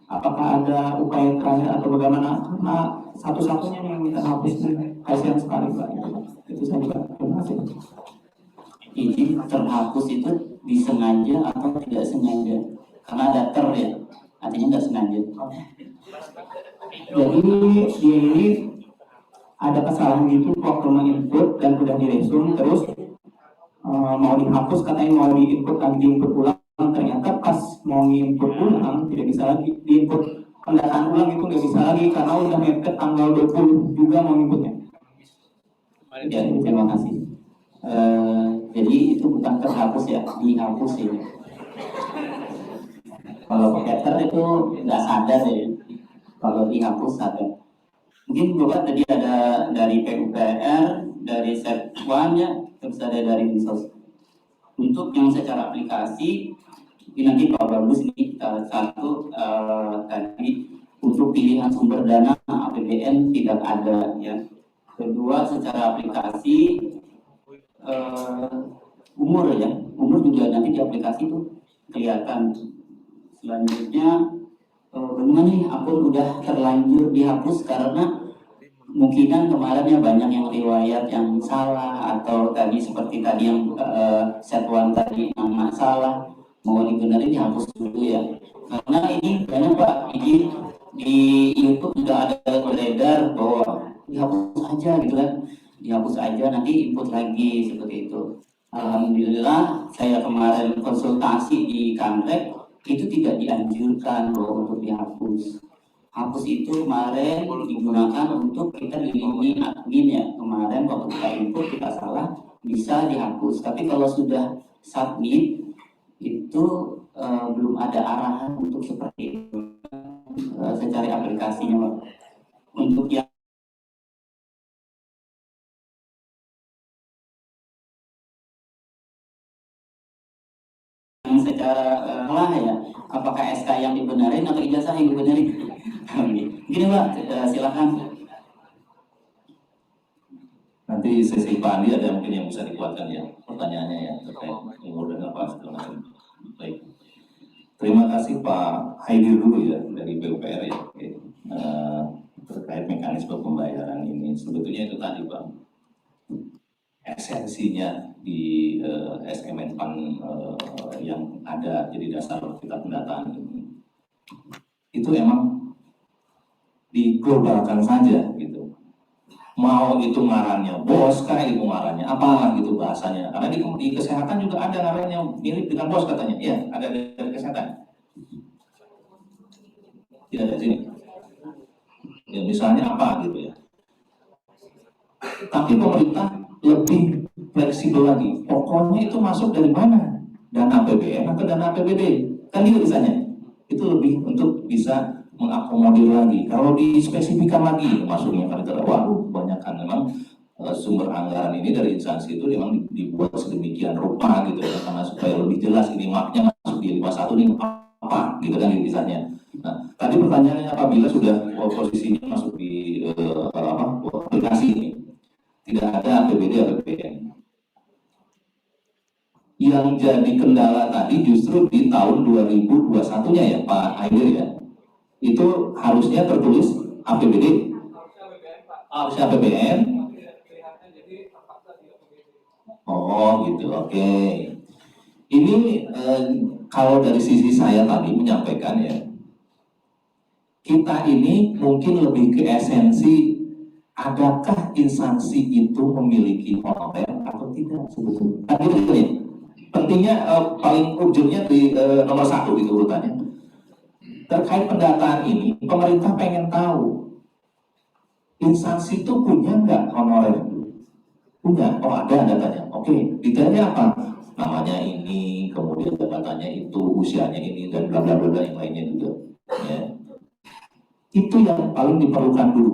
Apakah ada upaya terakhir atau bagaimana? Karena satu-satunya yang terhapus ini kasihan sekali Pak. Itu saja Pak. Terima kasih. Izin terhapus itu disengaja atau tidak sengaja? Karena ada ter ya, artinya nggak sengaja. Jadi dia ini ada kesalahan gitu waktu menginput dan udah direspon terus mau dihapus, katanya mau diinput lagi, diinput ulang, ternyata pas mau nginput ulang tidak bisa lagi diinput pendataan ulang, itu nggak bisa lagi karena udah mepet tanggal 20 juga mau inputnya. Ya, terima kasih. Jadi itu bukan terhapus ya, dihapus ya. Kalau pakai ter itu nggak sadar ya. Kalau dihapus sadar. Mungkin Bapak tadi ada dari PUPR, dari Set1 ya, terus ada dari Dinsos. Untuk yang secara aplikasi, ini nanti Pak Bagus ini satu tadi untuk pilihan sumber dana APBN tidak ada ya. Kedua secara aplikasi umur ya, umur juga nanti di aplikasi itu kelihatan. Selanjutnya bagaimana nih akun udah terlanjur dihapus karena kemungkinan kemarin ya banyak yang riwayat yang salah atau tadi seperti tadi yang Set1 tadi nama salah mau dibenerin dihapus dulu ya. Karena ini banyak Pak, ini di YouTube sudah ada beredar bahwa dihapus aja gitu kan, dihapus aja nanti input lagi seperti itu. Alhamdulillah saya kemarin konsultasi di Kantrek itu tidak dianjurkan loh untuk dihapus. Hapus itu kemarin digunakan untuk kita dilindungi admin ya. Kemarin waktu kita input kita salah bisa dihapus. Tapi kalau sudah submit itu belum ada arahan untuk seperti itu. Saya cari aplikasinya Pak. Untuk yang secara salah ya, apakah SK yang dibenerin atau ijazah yang dibenerin? Gini Pak, silakan. Nanti sesi Pak Andi ada mungkin yang bisa dikuatkan ya pertanyaannya ya terkait umur dan apa segala macam. Baik. Terima kasih Pak Haidir dulu ya dari PUPR ya. Oke. Terkait mekanisme pembayaran ini sebetulnya itu tadi Pak, esensinya di SMN PAN yang ada jadi dasar kita pendataan ini itu emang diglobalkan saja gitu. Mau itu ngarannya bos kah, itu ngarannya apalah gitu bahasanya. Karena di kesehatan juga ada ngarannya mirip dengan bos katanya. Ya, ada dari kesehatan. Tidak ada sini. Ya misalnya apa gitu ya. Tapi pemerintah lebih fleksibel lagi. Pokoknya itu masuk dari mana? Dana APBN atau dana APBD? Kan gitu misalnya. Itu lebih untuk bisa mengakomodir lagi. Kalau dispesifikan lagi masuknya kan waduh banyak kan memang sumber anggaran ini dari instansi itu memang dibuat sedemikian rupa gitu ya, karena supaya lebih jelas ini maknya masuk di 51 ini apa gitu kan misalnya. Nah, tadi pertanyaannya apabila sudah posisinya masuk di aplikasi ini tidak ada APBD APBN. Yang jadi kendala tadi justru di tahun 2021-nya ya Pak Haidir ya. Itu harusnya tertulis APBD. Harusnya APBN. Oh gitu, oke. Ini kalau dari sisi saya tadi menyampaikan ya, kita ini mungkin lebih ke esensi, adakah instansi itu memiliki honorer atau tidak sebetulnya. Kan gitu ya. Pentingnya paling ujungnya di nomor 1 gitu urutannya. Terkait pendataan ini, pemerintah pengen tahu instansi itu punya nggak honorer? Punya, oh ada datanya. Oke, detailnya apa? Namanya ini, kemudian jabatannya itu, usianya ini, dan bla bla bla yang lainnya juga. Ya. Itu yang paling diperlukan dulu.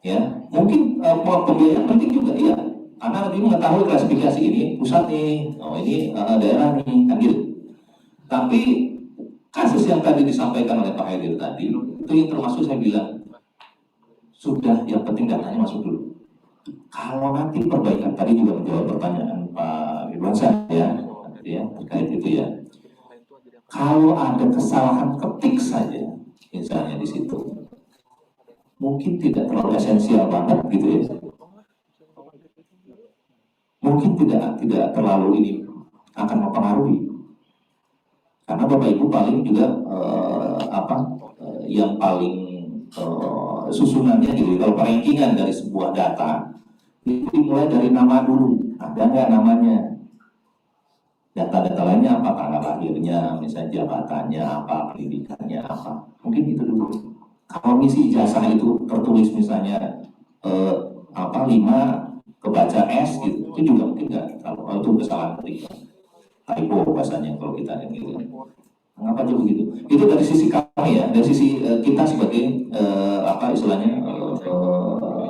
Ya, mungkin pembiayaan penting juga, iya. Karena lebih mengetahui klasifikasi ini pusat nih, oh ini daerah nih, kan gitu. Tapi kasus yang tadi disampaikan oleh Pak Haidir tadi, itu yang termasuk saya bilang, sudah yang penting datanya masuk dulu. Kalau nanti perbaikan, tadi juga menjawab pertanyaan Pak Ridwansyah ya terkait itu ya. Kalau ada kesalahan ketik saja, misalnya di situ, mungkin tidak terlalu esensial banget gitu ya. Mungkin tidak terlalu ini akan mempengaruhi. Karena Bapak Ibu paling juga yang paling susunannya gitu. Kalau rankingan dari sebuah data itu dimulai dari nama dulu. Ada nggak namanya? Data-data lainnya apa, tanggal lahirnya, misalnya jabatannya apa, pendidikannya apa. Mungkin itu dulu. Kalau misi ijazah itu tertulis misalnya 5 kebaca S gitu, itu juga mungkin nggak. Kalau itu kesalahan ketik, typo bahasanya kalau kita yang gitu. Mengapa juga begitu? Itu dari sisi kami ya, dari sisi kita sebagai istilahnya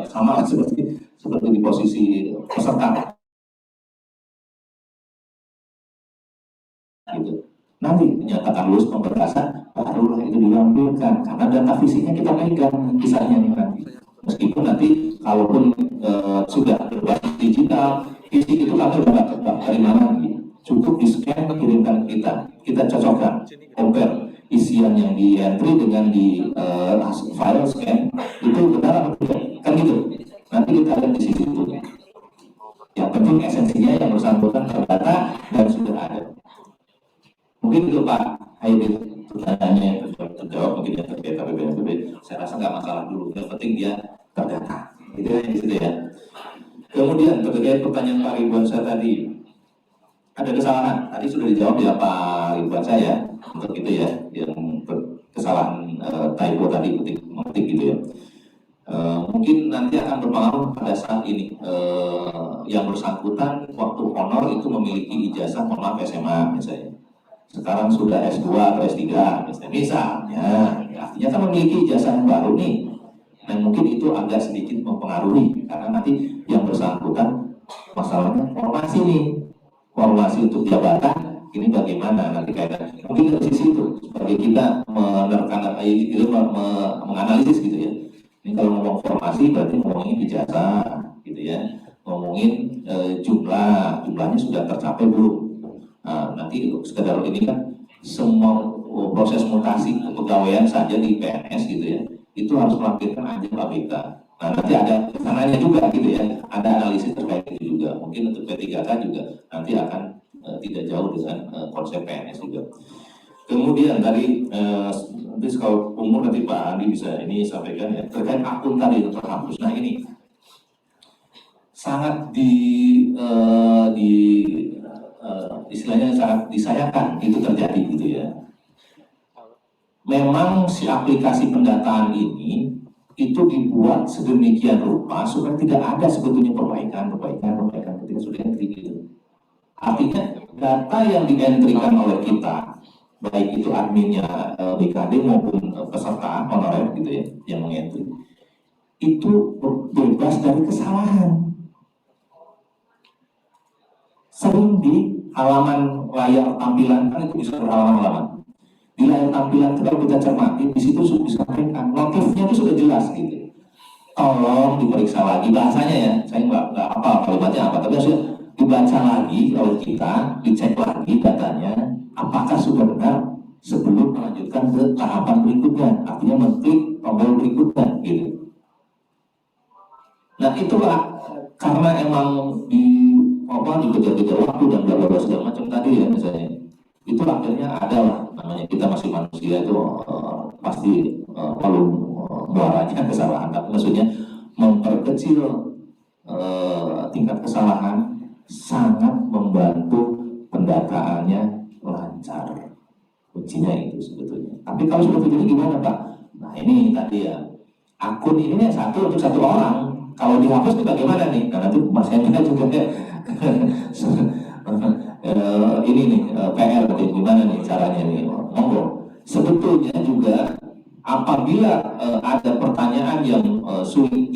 sama seperti di posisi peserta. Gitu. Nanti menyatakan lulus pemberkasan, barulah itu dilampirkan karena data fisiknya kita pegang kisahnya nih nanti. Meskipun nanti kalaupun sudah berbasis digital, fisik itu kami udah nggak dari mana lagi. Cukup di scan kirimkan ke kita cocokkan, compare isian yang di entry dengan di file scan itu benar atau tidak, kan gitu. Nanti kita lihat di situ. Yang penting esensinya yang bersangkutan terdata dan sudah ada. Mungkin itu Pak Haidil pertanyaannya terjawab, mungkin yang terkait APBNPB saya rasa nggak masalah dulu, yang penting dia terdata itu yang di situ ya. Kemudian terkait pertanyaan Pak Ridwansyah tadi, ada kesalahan tadi sudah dijawab ya Pak Ridwansyah ya, untuk itu ya yang kesalahan typo tadi mengetik gitu ya. Mungkin nanti akan berpengaruh pada saat ini yang bersangkutan waktu honor itu memiliki ijazah mohon maaf SMA misalnya. Sekarang sudah S2 atau S3 misalnya, artinya kan memiliki ijazah yang baru nih, dan mungkin itu agak sedikit mempengaruhi karena nanti yang bersangkutan masalahnya formasi untuk jabatan ini bagaimana nanti kaitan mungkin dari sisi itu sebagai kita menerkan itu menganalisis gitu ya. Ini kalau ngomong formasi berarti ngomongin ijazah gitu ya, ngomongin jumlahnya sudah tercapai belum. Nah, nanti sekedar ini kan semua proses mutasi kepegawaian saja di PNS gitu ya, itu harus melampirkan ajang ABK. Nah nanti ada kesananya juga gitu ya, ada analisis terkait itu juga. Mungkin untuk P3K juga nanti akan tidak jauh dengan konsep PNS juga. Kemudian tadi nanti kalau umur nanti Pak Andi bisa ini sampaikan ya terkait akun tadi terhapus. Nah ini sangat istilahnya sangat disayangkan itu terjadi gitu ya. Memang si aplikasi pendataan ini itu dibuat sedemikian rupa supaya tidak ada sebetulnya perbaikan ketika sudah entry gitu. Artinya data yang di-entrykan oleh kita, baik itu adminnya BKD maupun peserta honorer gitu ya yang mengentry, itu bebas dari kesalahan. Sering di halaman layar tampilan kan itu bisa berhalaman-halaman. Di layar tampilan kalau kita cermati di situ sudah disampaikan notifnya itu sudah jelas gitu. Tolong diperiksa lagi bahasanya ya. Saya nggak apa kalimatnya apa, tapi sudah dibaca lagi oleh kita, dicek lagi datanya apakah sudah benar sebelum melanjutkan ke tahapan berikutnya. Artinya mengklik tombol berikutnya gitu. Nah itulah karena emang dikejar-kejar waktu dan bla bla segala macam tadi ya misalnya, itu akhirnya ada lah namanya kita masih manusia itu pasti muaranya kesalahan, tapi maksudnya memperkecil tingkat kesalahan sangat membantu pendataannya lancar, kuncinya itu sebetulnya. Tapi kalau sudah terjadi gimana Pak? Nah ini tadi ya, akun ini satu untuk satu orang. Kalau dihapus itu bagaimana nih? Nah nanti Mas Hendra juga ini nih PR gimana nih caranya nih? Monggo. Sebetulnya juga apabila ada pertanyaan yang sulit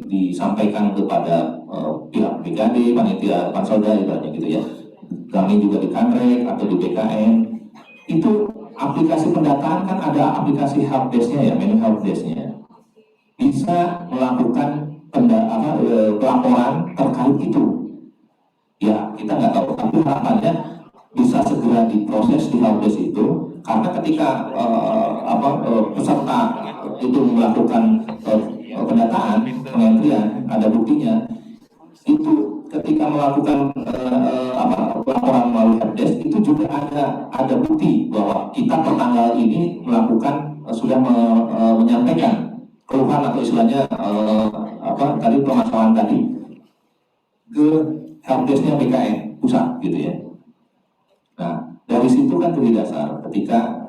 disampaikan kepada pihak BKD, panitia Pansolda ibaratnya gitu ya. Kami juga di Kanrek atau di BKN itu aplikasi pendataan kan ada aplikasi helpdesk-nya ya, menu helpdesk-nya. Bisa melakukan pelaporan terkait itu. Ya kita nggak tahu, tapi harapannya bisa segera diproses di helpdesk itu, karena ketika peserta itu melakukan pendataan, pengentrian, ada buktinya. Itu ketika melakukan laporan melalui helpdesk itu juga ada bukti bahwa kita per tanggal ini melakukan sudah menyampaikan keluhan atau istilahnya tadi permasalahan tadi ke helpdesknya BKN pusat gitu ya. Nah dari situ kan dari dasar ketika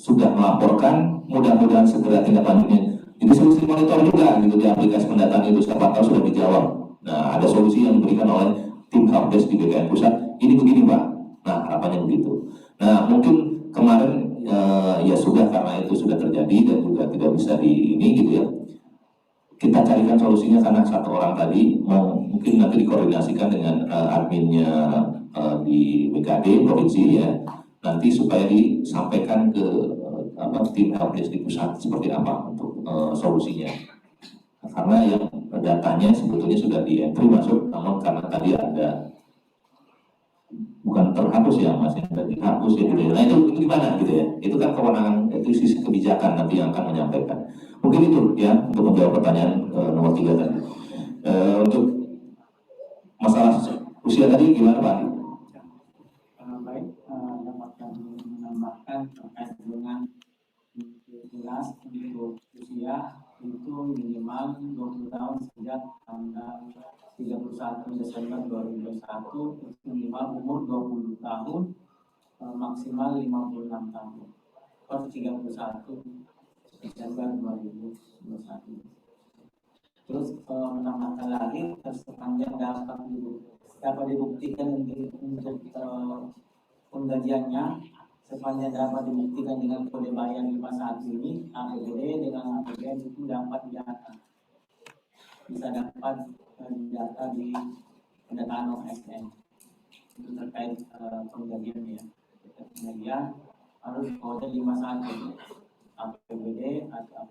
sudah melaporkan, mudah-mudahan segera tindak lanjutnya. Jadi solusi monitor juga gitu di aplikasi pendataan itu, siapa tahu sudah dijawab. Nah ada solusi yang diberikan oleh tim helpdesk di BKN pusat. Ini begini Pak. Nah harapannya begitu. Nah mungkin kemarin ya sudah, karena itu sudah terjadi dan juga tidak bisa di ini gitu ya. Kita carikan solusinya, karena satu orang tadi mungkin nanti dikoordinasikan dengan adminnya di BKD provinsi ya, nanti supaya disampaikan ke tim helpdesk di pusat seperti apa untuk solusinya. Karena yang datanya sebetulnya sudah di entry masuk, namun karena tadi ada bukan terhapus ya Mas, yang tadi dihapus ya gitu ya. Nah itu gimana gitu ya? Itu kan kewenangan, itu sisi kebijakan nanti yang akan menyampaikan. Mungkin itu ya untuk menjawab pertanyaan nomor 3 tadi. Untuk masalah usia tadi gimana Pak? Baik, dapat kami menambahkan terkait dengan jelas untuk usia itu minimal 20 tahun sejak tanggal 31 Desember 2021, minimal umur 20 tahun, maksimal 56 tahun per 31 Desember 2021. Terus menambahkan lagi, sepanjang dapat dibuktikan untuk penggajiannya, sepanjang dapat dibuktikan dengan kode bayar 51 ini, APBD dengan APBN itu dapat didata. Bisa dapat didata di pendataan OSN itu terkait penggajian ya. Penggajian harus kode 51 APBD atau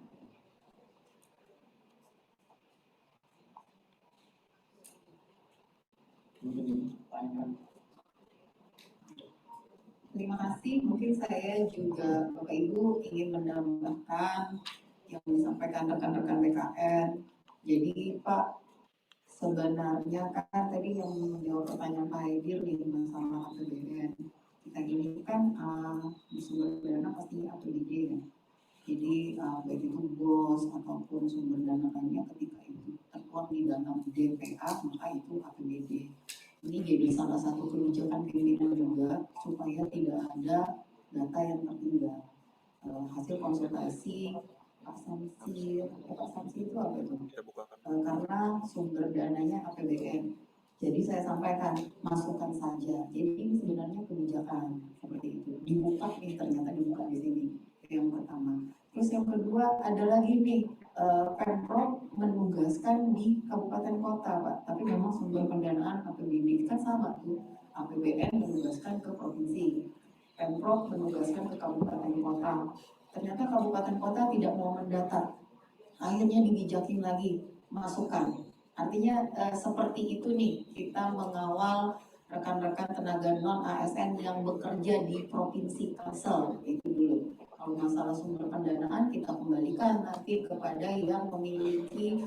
Terima kasih. Mungkin saya juga Bapak Ibu ingin menambahkan yang disampaikan rekan-rekan BKN. Jadi Pak, sebenarnya kan tadi yang menjawab pertanyaan Pak Haidir di masalah APBN. Kita ini kan di sumber dana pasti APBD ya. Jadi baik itu BOS ataupun sumber dana lainnya ketika itu tertuang di dalam DPA maka itu APBD. Ini jadi salah satu kebijakan pimpinan juga supaya tidak ada data yang tertinggal. Hasil konsultasi Pak Samsi itu apa itu? Karena sumber dananya APBN. Jadi saya sampaikan masukan saja. Jadi ini sebenarnya kebijakan seperti itu. Dibuka nih, ternyata dibuka di sini. Yang pertama. Terus yang kedua ada lagi nih, Pemprov menugaskan di kabupaten kota Pak, tapi memang sumber pendanaan APBD kan sama tuh, APBN menugaskan ke provinsi, Pemprov menugaskan ke kabupaten kota. Ternyata kabupaten kota tidak mau mendata, akhirnya dibijakin lagi masukan. Artinya seperti itu nih, kita mengawal rekan-rekan tenaga non ASN yang bekerja di provinsi Kalsel itu dulu. Kalau masalah sumber pendanaan kita kembalikan nanti kepada yang memiliki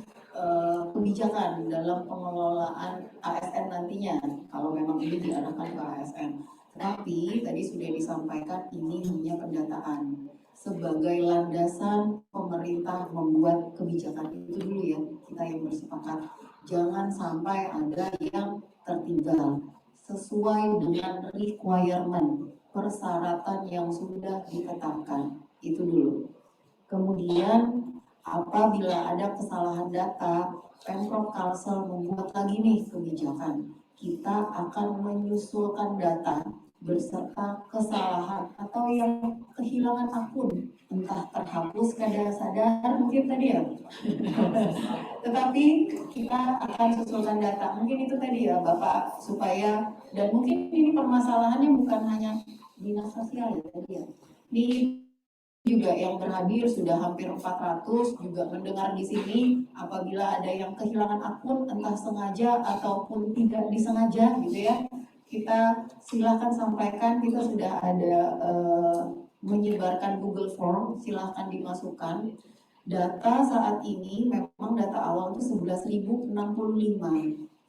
kebijakan dalam pengelolaan ASN nantinya, kalau memang ini diarahkan ke ASN. Tapi tadi sudah disampaikan ini hanya pendataan sebagai landasan pemerintah membuat kebijakan itu dulu ya, kita yang bersepakat. Jangan sampai ada yang tertinggal sesuai dengan requirement, persyaratan yang sudah ditetapkan itu dulu. Kemudian apabila ada kesalahan data, Pemprov Kalsel membuat lagi nih kebijakan. Kita akan menyusulkan data berserta kesalahan atau yang kehilangan akun, entah terhapus sadar mungkin tadi ya. Tetapi kita akan susulkan data. Mungkin itu tadi ya Bapak, supaya, dan mungkin ini permasalahannya bukan hanya dinas sosial ya tadi ya. Di juga yang berhadir sudah hampir 400 juga mendengar di sini. Apabila ada yang kehilangan akun entah sengaja ataupun tidak disengaja gitu ya, kita silakan sampaikan. Kita sudah ada menyebarkan Google Form, silakan dimasukkan. Data saat ini memang data awal itu 11.065.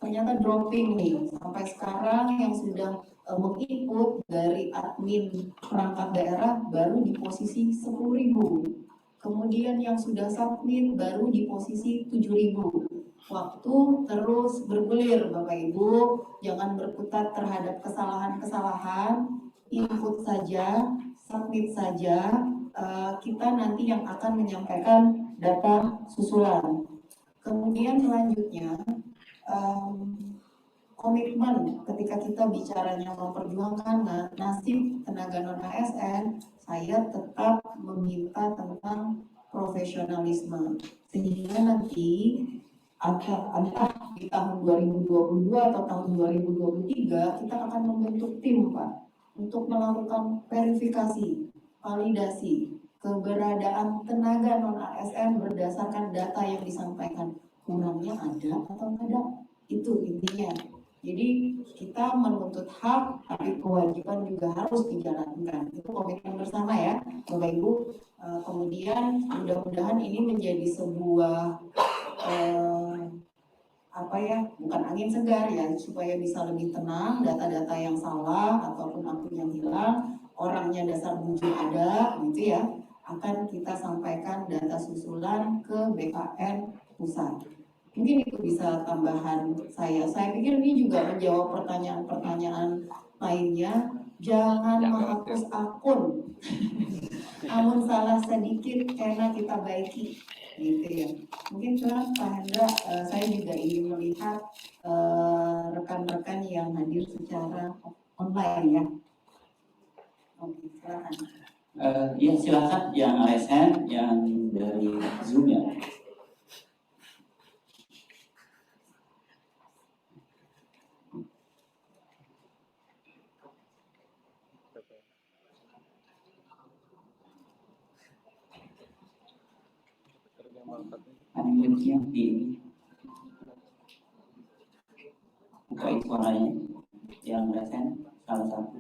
Ternyata dropping nih sampai sekarang yang sudah menginput dari admin perangkat daerah baru di posisi 10.000. Kemudian yang sudah submit baru di posisi 7.000. Waktu terus bergulir Bapak Ibu, jangan berkutat terhadap kesalahan-kesalahan, input saja, submit saja, kita nanti yang akan menyampaikan data susulan. Kemudian selanjutnya, komitmen ketika kita bicaranya memperjuangkan nasib tenaga non-ASN, saya tetap meminta tentang profesionalisme. Sehingga nanti entah di tahun 2022 atau tahun 2023 kita akan membentuk tim Pak untuk melakukan verifikasi, validasi keberadaan tenaga non-ASN berdasarkan data yang disampaikan. Kurangnya ada atau tidak? Itu intinya. Jadi kita menuntut hak, tapi kewajiban juga harus dijalankan. Itu komitmen bersama ya, Bapak Ibu. Kemudian mudah-mudahan ini menjadi sebuah bukan angin segar ya, supaya bisa lebih tenang. Data-data yang salah ataupun akun yang hilang, orangnya dasar muncul ada, gitu ya, akan kita sampaikan data susulan ke BKN pusat. Mungkin itu bisa tambahan saya. Saya pikir ini juga menjawab pertanyaan-pertanyaan lainnya. Jangan menghapus akun. Namun salah sedikit karena kita baiki. Gitu ya. Mungkin sekarang Pak Hendra, saya juga ingin melihat rekan-rekan yang hadir secara online ya. Oke, silakan. Ya silakan yang ASN, yang dari Zoom ya. Yang di buka suaranya yang ASN salah satu.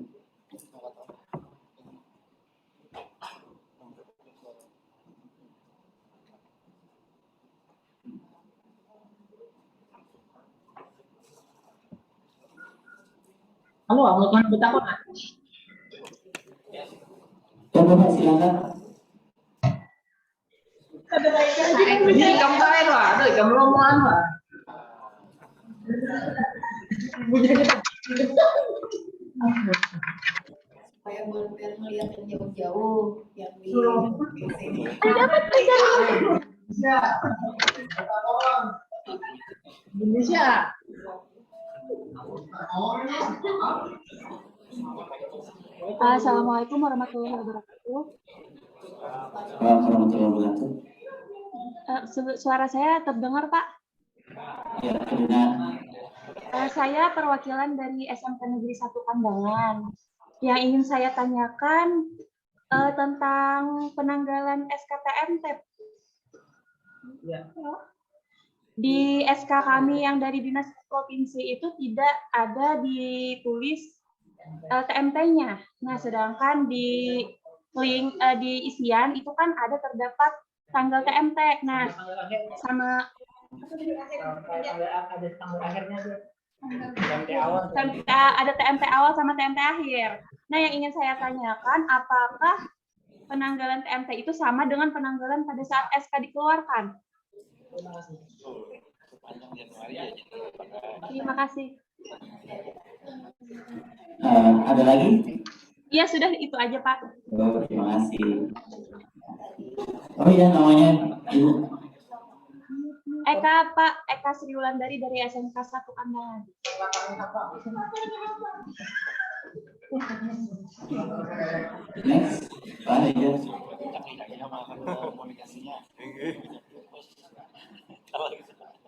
Halo, mau tuan betapa nggak? Ya Bapak silakan. Ini kamu kaya lah, ada kamu rombongan lah. Supaya biar melihat yang jauh-jauh yang di sini. Indonesia. Assalamualaikum warahmatullahi wabarakatuh. Warahmatullahi wabarakatuh. Suara saya terdengar, Pak? Ya, terdengar. Saya perwakilan dari SMK Negeri 1 Pandangan. Yang ingin saya tanyakan tentang penanggalan SKTMT. Di SK kami yang dari Dinas Provinsi itu tidak ada ditulis TMT-nya. Nah, sedangkan di link di isian itu kan ada terdapat tanggal TMT. Nah, sama ada TMT awal sama TMT akhir. Nah, yang ingin saya tanyakan, apakah penanggalan TMT itu sama dengan penanggalan pada saat SK dikeluarkan? Terima kasih. Ada lagi? Iya, sudah itu aja, Pak. Oh, terima kasih. Oh iya, namanya Ibu? Eka, Pak. Eka Sri Wulandari dari SMK 1 Pandangan. Next, Pak Reja.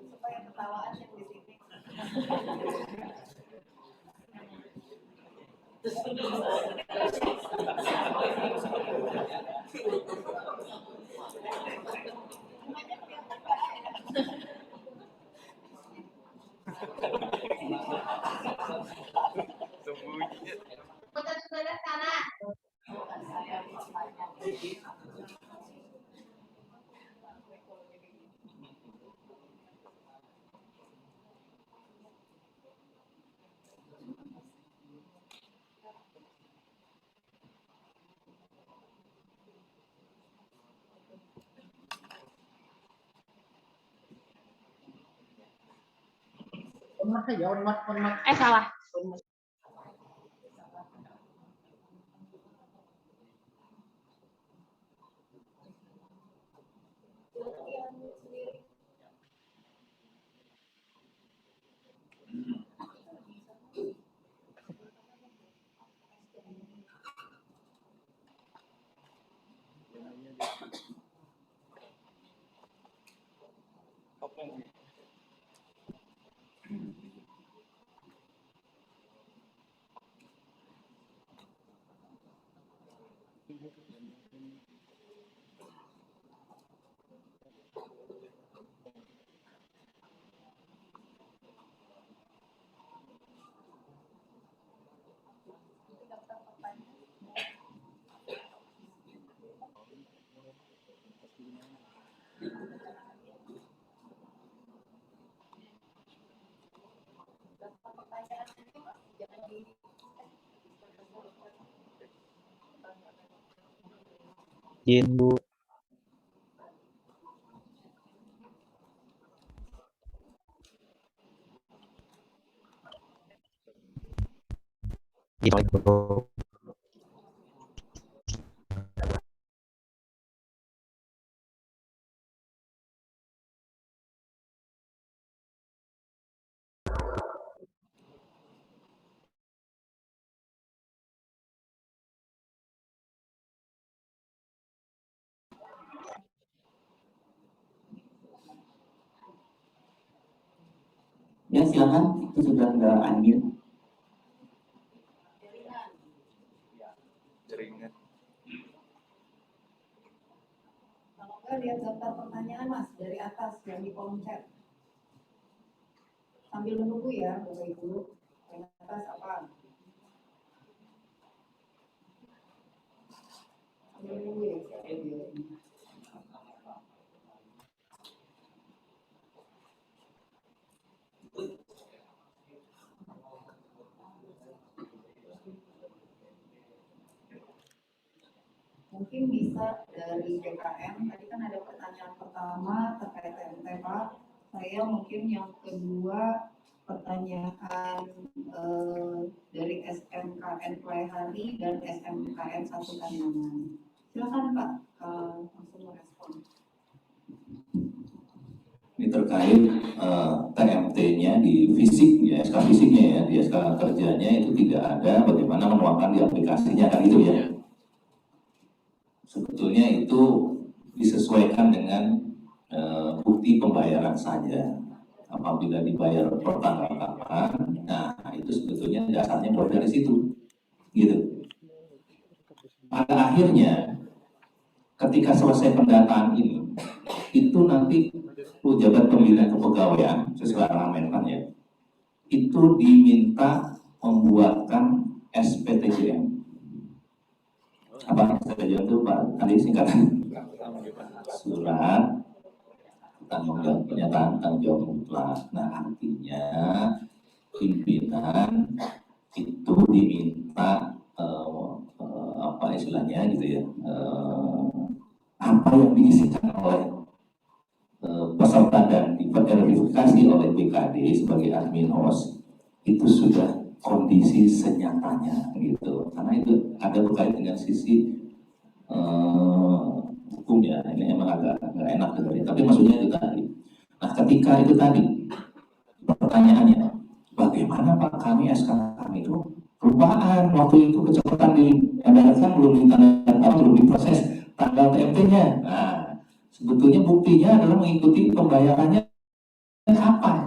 Supaya ketawaan yang di sini. Salah. Izin Bu. Assalamualaikum. Ya silakan, itu sudah nggak unmute. Jaringan. Kalau nggak lihat daftar pertanyaan Mas dari atas yang di kolom chat. Sambil menunggu ya Bapak Ibu. Yang atas apa? Sambil menunggu ya. Mungkin bisa dari BKM, tadi kan ada pertanyaan pertama terkait TMT Pak. Saya mungkin yang kedua pertanyaan dari SMKN Playhari dan SMKN 1 Kandangan. Silakan Pak, langsung merespon. Ini terkait TMT-nya di fisik, ya SK fisiknya ya, di SK kerjanya itu tidak ada bagaimana menuangkan di aplikasinya kan itu ya. Sebetulnya itu disesuaikan dengan bukti pembayaran saja. Apabila dibayar per tanggal kapan, nah itu sebetulnya dasarnya mulai dari situ, gitu. Pada akhirnya, ketika selesai pendataan ini, itu nanti pejabat pembina kepegawaian sesuai arahan ya, itu diminta membuatkan SPTJM. Apa SPTJM itu Pak? Tadi singkatan surat tanggung jawab, pernyataan tanggung jawab mutlak. Nah artinya pimpinan itu diminta apa istilahnya gitu ya, apa yang diisikan oleh peserta dan diverifikasi oleh BKD sebagai admin host itu sudah kondisi senyatanya gitu, karena itu ada berkait dengan sisi hukum ya, ini emang agak nggak enak dengerin, tapi maksudnya itu tadi. Nah ketika itu tadi pertanyaannya, bagaimana Pak kami SK kami itu kelupaan waktu itu kecepatan di kan belum belum diproses tanggal TMT-nya. Nah sebetulnya buktinya adalah mengikuti pembayarannya kapan?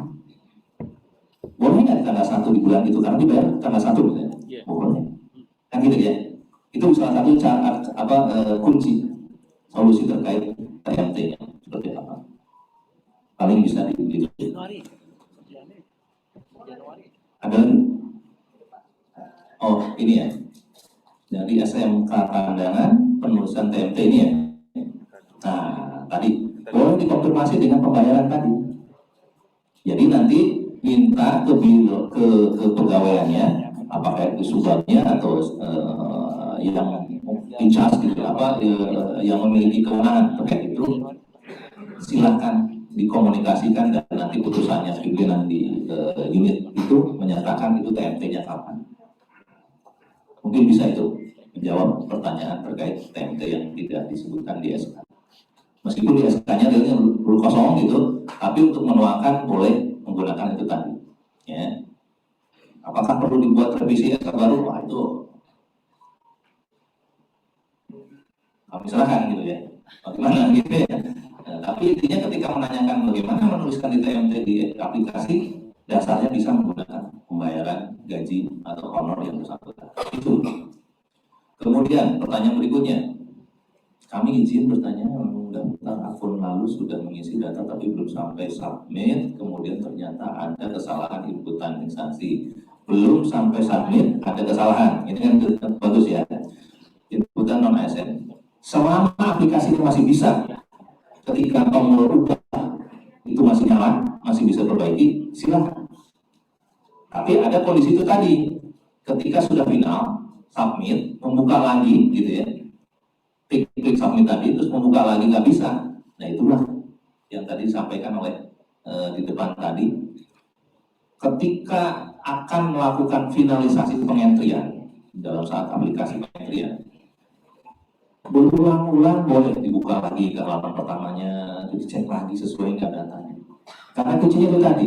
Boleh nggak tanggal 1 di bulan itu karena dibayar tanggal 1 misalnya? Boleh. Kan gitu ya. Itu salah satu cara kunci. solusi terkait TMT-nya seperti apa? Paling bisa di ada lagi? Oh ini ya. Jadi SMK Pandangan penulisan TMT ini ya. Nah tadi boleh dikonfirmasi dengan pembayaran tadi. Jadi nanti minta ke pegawaiannya, apakah itu subabnya atau yang in charge gitu, yang memiliki kewenangan terkait itu, silahkan dikomunikasikan dan nanti putusannya pimpinan di unit itu menyatakan itu TMT-nya kapan. Mungkin bisa itu menjawab pertanyaan terkait TMT yang tidak disebutkan di SK. Meskipun di SK-nya dia belum kosong gitu, tapi untuk menuangkan boleh menggunakan itu tadi. Ya. Apakah perlu dibuat revisi SK baru? Wah itu kami serahkan gitu ya. Bagaimana gitu ya. Nah, tapi intinya ketika menanyakan bagaimana menuliskan di TMT di aplikasi, dasarnya bisa menggunakan pembayaran gaji atau honor yang bersangkutan. Itu. Kemudian pertanyaan berikutnya, kami izin bertanya tentang akun lalu sudah mengisi data tapi belum sampai submit, kemudian ternyata ada kesalahan inputan instansi. Belum sampai submit ada kesalahan. Ini kan bagus ya. Inputan non ASN. Selama aplikasinya masih bisa, ketika tombol ubah itu masih nyala, masih bisa perbaiki, silakan. Tapi ada kondisi itu tadi, ketika sudah final, submit, membuka lagi, gitu ya, klik submit tadi, terus membuka lagi nggak bisa. Nah itulah yang tadi disampaikan oleh di depan tadi. Ketika akan melakukan finalisasi pengentrian dalam saat aplikasi pengentrian, berulang-ulang boleh dibuka lagi ke halaman pertamanya, dicek lagi sesuai dengan datanya. Karena kuncinya itu tadi,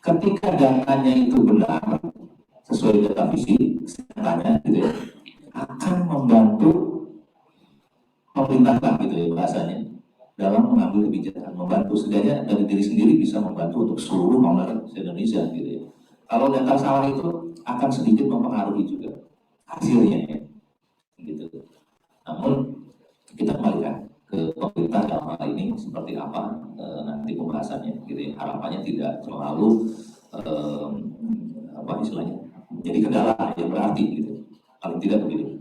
ketika datanya itu benar sesuai data visi, datanya gitu ya, akan membantu pemerintah gitu ya bahasanya dalam mengambil kebijakan, membantu setidaknya dari diri sendiri bisa membantu untuk seluruh owner Indonesia gitu ya. Kalau data salah itu akan sedikit mempengaruhi juga hasilnya ya, gitu. Namun kita kembalikan ke pemerintah dalam hal ini seperti apa nanti pembahasannya gitu ya. Harapannya tidak terlalu apa istilahnya jadi kendala yang berarti gitu, paling tidak begitu.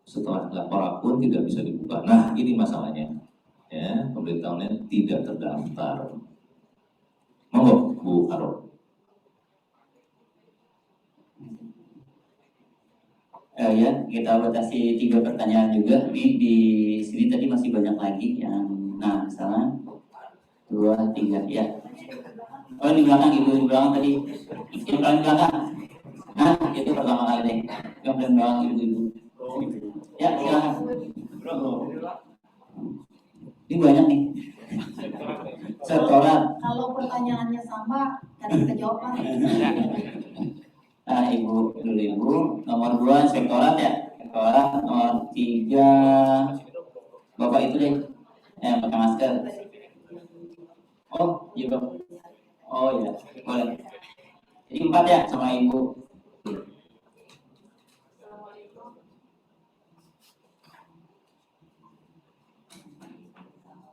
Setelah lapor akun tidak bisa dibuka. Nah ini masalahnya ya, pemberitahuannya tidak terdaftar. Monggo Bu Aro. Ya, kita batasi 3 pertanyaan juga. Ini di sini tadi masih banyak lagi yang, nah misalnya 2, 3 ya. Oh di belakang ibu, di belakang tadi, yang paling belakang. Nah itu pertama kali deh, yang paling belakang ibu-ibu. Ya silakan. Ini banyak nih. Setoran. Kalau pertanyaannya sama, kan kita jawab lah. Nah, Ibu dulu Ibu. Nomor 2 sektorat ya. Sektorat. Nomor 3 Bapak itu deh. Yang pakai masker. Oh, iya Bapak. Oh iya, boleh. Jadi 4 ya sama Ibu.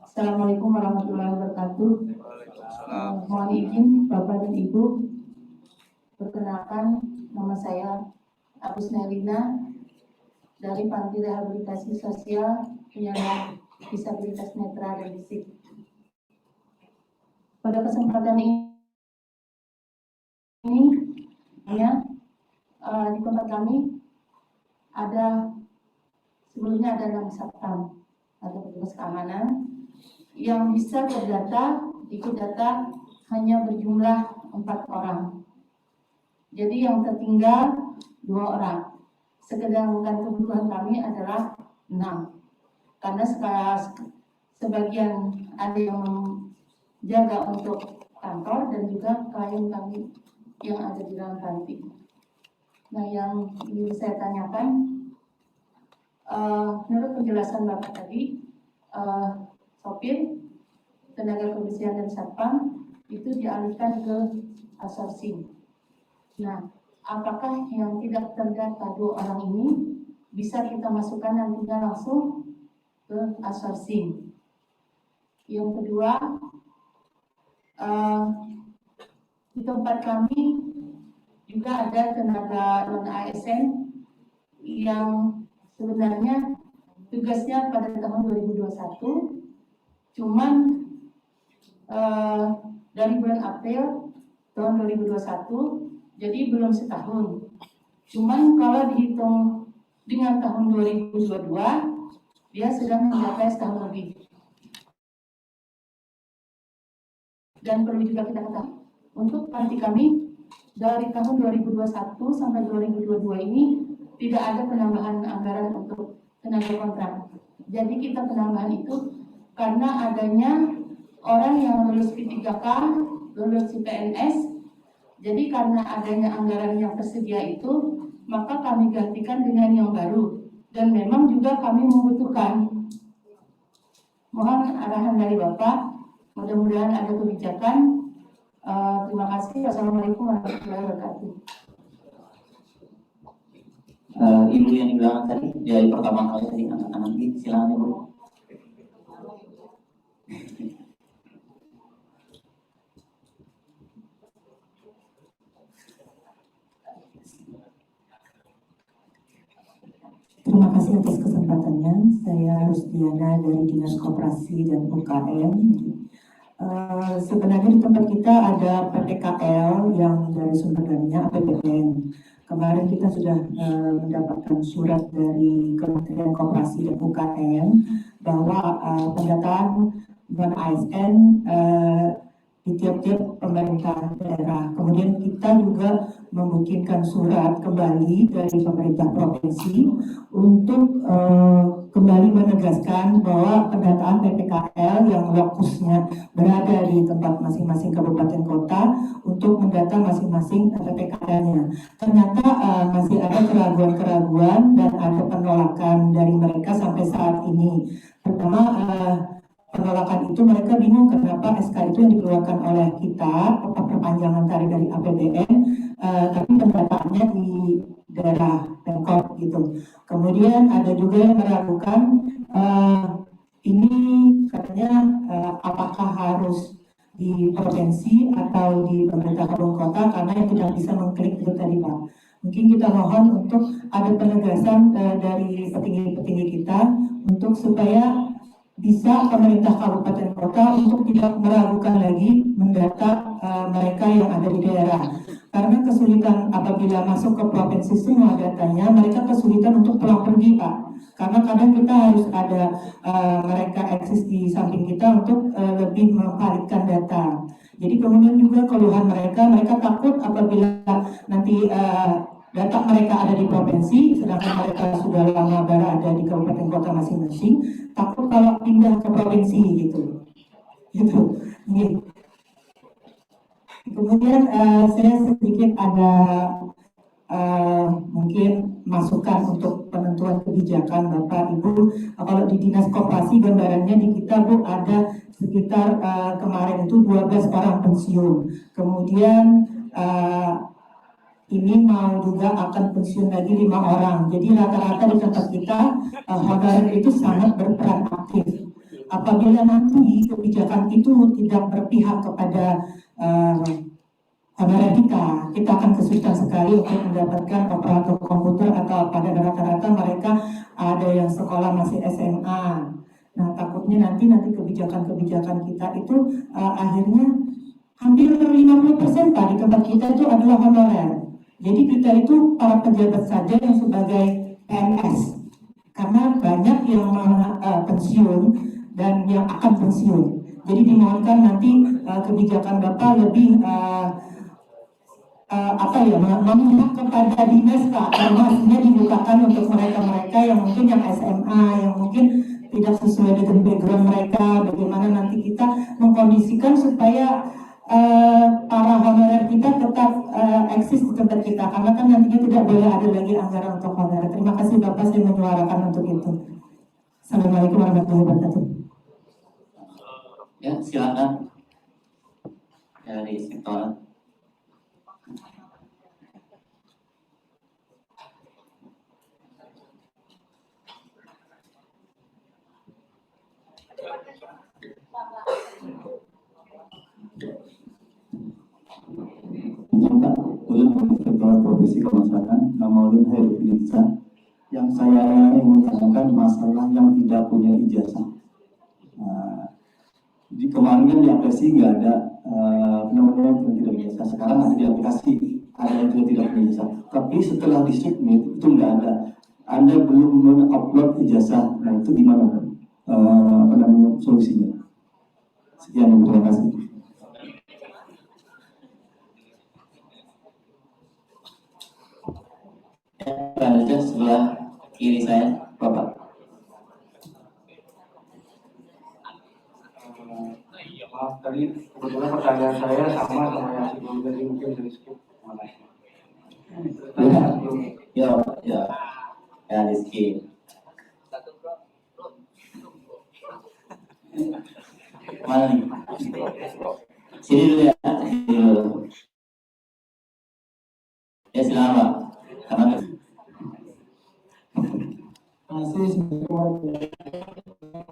Assalamualaikum warahmatullahi wabarakatuh. Mohon izin Bapak dan Ibu, perkenalkan nama saya Agus Nelina dari Panti Rehabilitasi Sosial Penyandang Disabilitas Netra dan Fisik. Pada kesempatan ini ya, di tempat kami ada sebelumnya ada 6 satpam atau petugas keamanan yang bisa terdata, ikut data hanya berjumlah 4 orang. Jadi yang tertinggal 2 orang. Sedangkan kebutuhan kami adalah 6. Karena sebagian ada yang menjaga untuk kantor dan juga klien kami yang ada di dalam panti. Nah yang ingin saya tanyakan, menurut penjelasan Bapak tadi, sopir, tenaga kebersihan dan satpam itu dialihkan ke outsourcing. Nah, apakah yang tidak terdata 2 orang ini bisa kita masukkan nantinya langsung ke outsourcing. Yang kedua, di tempat kami juga ada tenaga non ASN yang sebenarnya tugasnya pada tahun 2021, cuman dari bulan April tahun 2021, jadi belum setahun. Cuman kalau dihitung dengan tahun 2022, dia sudah mencapai setahun lebih. Dan perlu juga kita ketahui, untuk panti kami dari tahun 2021 sampai 2022 ini tidak ada penambahan anggaran untuk tenaga kontrak. Jadi kita penambahan itu karena adanya orang yang lulus P3K, lulus CPNS. Jadi karena adanya anggaran yang tersedia itu, maka kami gantikan dengan yang baru. Dan memang juga kami membutuhkan. Mohon arahan dari Bapak, mudah-mudahan ada kebijakan. Terima kasih. Wassalamualaikum warahmatullahi wabarakatuh. Ibu yang di belakang tadi dari pertama kali tadi anak-anak ini silakan Ibu. Terima kasih atas kesempatannya. Saya Rusdiana dari Dinas Koperasi dan UKM. Sebenarnya di tempat kita ada PPKL yang dari sumber dananya APBN. Kemarin kita sudah mendapatkan surat dari Kementerian Koperasi dan UKM bahwa pendataan non ASN di tiap-tiap pemerintah daerah. Kemudian kita juga membikinkan surat kembali dari pemerintah provinsi untuk kembali menegaskan bahwa pendataan PPKL yang lokusnya berada di tempat masing-masing kabupaten kota untuk mendata masing-masing PPKL-nya. Ternyata masih ada keraguan-keraguan dan ada penolakan dari mereka sampai saat ini. Pertama, penolakan itu mereka bingung kenapa SK itu yang dikeluarkan oleh kita, perpanjangan tarif dari APBN, tapi pendataannya di daerah Pemkot gitu. Kemudian ada juga yang meragukan ini katanya apakah harus di provinsi atau di pemerintah kabupaten kota, karena yang tidak bisa mengklik itu tadi Pak. Mungkin kita mohon untuk ada penegasan dari petinggi-petinggi kita untuk supaya bisa pemerintah kabupaten kota untuk tidak meragukan lagi mendata mereka yang ada di daerah. Karena kesulitan apabila masuk ke provinsi semua datanya, mereka kesulitan untuk pulang pergi Pak. Karena kadang kita harus ada mereka eksis di samping kita untuk lebih memvalidkan data. Jadi kemudian juga keluhan mereka takut apabila nanti data mereka ada di provinsi, sedangkan mereka sudah lama berada di kabupaten kota masing-masing, takut kalau pindah ke provinsi gitu. Kemudian saya sedikit ada mungkin masukan untuk penentuan kebijakan Bapak Ibu. Kalau di Dinas Koperasi gambarannya di kita Bu ada sekitar kemarin itu 12 orang pensiun. Kemudian ini mau juga akan pensiun lagi 5 orang. Jadi rata-rata di tempat kita honorer itu sangat berperan aktif. Apabila nanti kebijakan itu tidak berpihak kepada honorer kita akan kesulitan sekali untuk mendapatkan operator komputer atau pada rata-rata mereka ada yang sekolah masih SMA. Nah takutnya nanti kebijakan-kebijakan kita itu akhirnya hampir 50% Pak di tempat kita itu adalah honorer. Jadi kita itu para pejabat saja yang sebagai PNS, karena banyak yang pensiun dan yang akan pensiun. Jadi dimohonkan nanti kebijakan Bapak lebih memihak kepada dinas Pak, maksudnya dibukakan untuk mereka-mereka yang mungkin yang SMA, yang mungkin tidak sesuai dengan background mereka. Bagaimana nanti kita mengkondisikan supaya para honorer kita tetap eksis di tempat kita, karena kan nantinya tidak boleh ada lagi anggaran untuk honorer. Terima kasih Bapak, saya menyuarakan untuk itu. Assalamualaikum warahmatullahi wabarakatuh. Ya silakan dari sektor. Minta ulun Inspektorat Profesi Kemasakan nama ulun Herifilitsa. Yang saya ingin tanyakan masalah yang tidak punya ijazah. Di kemarin kan di aplikasi nggak ada namanya yang tidak punya ijazah. Sekarang ada di aplikasi ada yang tidak punya ijazah. Tapi setelah di submit itu nggak ada. Anda belum mengupload ijazah. Nah itu gimana? Apa namanya solusinya? Sekian, terima kasih. Ada sebelah kiri saya, Bapak. Maaf tadi kebetulan pertanyaan saya sama yang sebelum tadi mungkin dari skip. Ya, di skip. Mana nih? Sini dulu ya. Sini dulu. Ya silakan Pak. Karena masih sebagai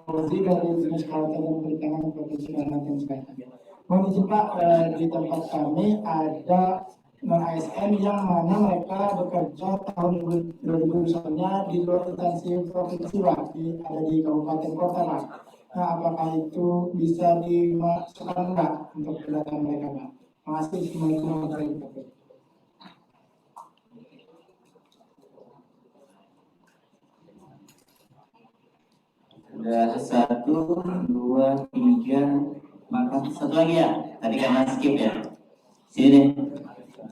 polisi dari Dinas Kesehatan dan Perikanan Provinsi Kalimantan Selatan. Mohon izin Pak, di tempat kami ada non-ASN yang mana mereka bekerja tahun 2021-nya di luar instansi provinsi Pak, ada di kabupaten kota Pak. Nah, apakah itu bisa dimasukkan enggak untuk kedatangan mereka Pak? Terima kasih. Assalamualaikum warahmatullahi wabarakatuh. Sudah 1, 2, 3, maka satu lagi ya. Tadi karena skip ya. Sini deh,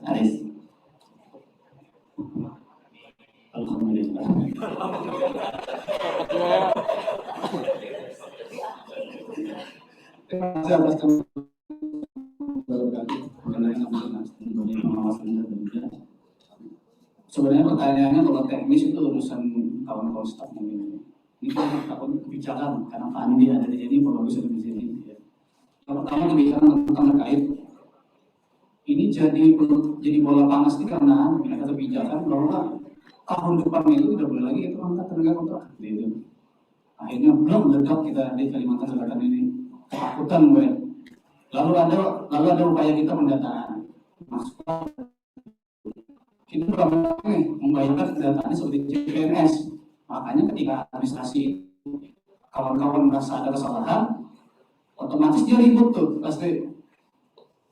Aris. Alhamdulillah. Terima kasih atas sebenarnya pertanyaannya kalau teknis itu urusan kawan-kawan staf ini. Ini kan takut kebijakan karena Pak Andi ada di sini, Pak Bagus ada di sini. Yang pertama kebijakan tentang terkait ini jadi bola panas ini karena ada kebijakan bahwa tahun depan itu tidak boleh lagi itu angkat tenaga kontrak. Gitu. Akhirnya belum meledak kita di Kalimantan Selatan ini ketakutan gue. Lalu ada upaya kita pendataan. Masuk kita berapa nih membayarkan pendataannya seperti CPNS. Makanya ketika administrasi kawan-kawan merasa ada kesalahan, otomatis dia ribut tuh pasti.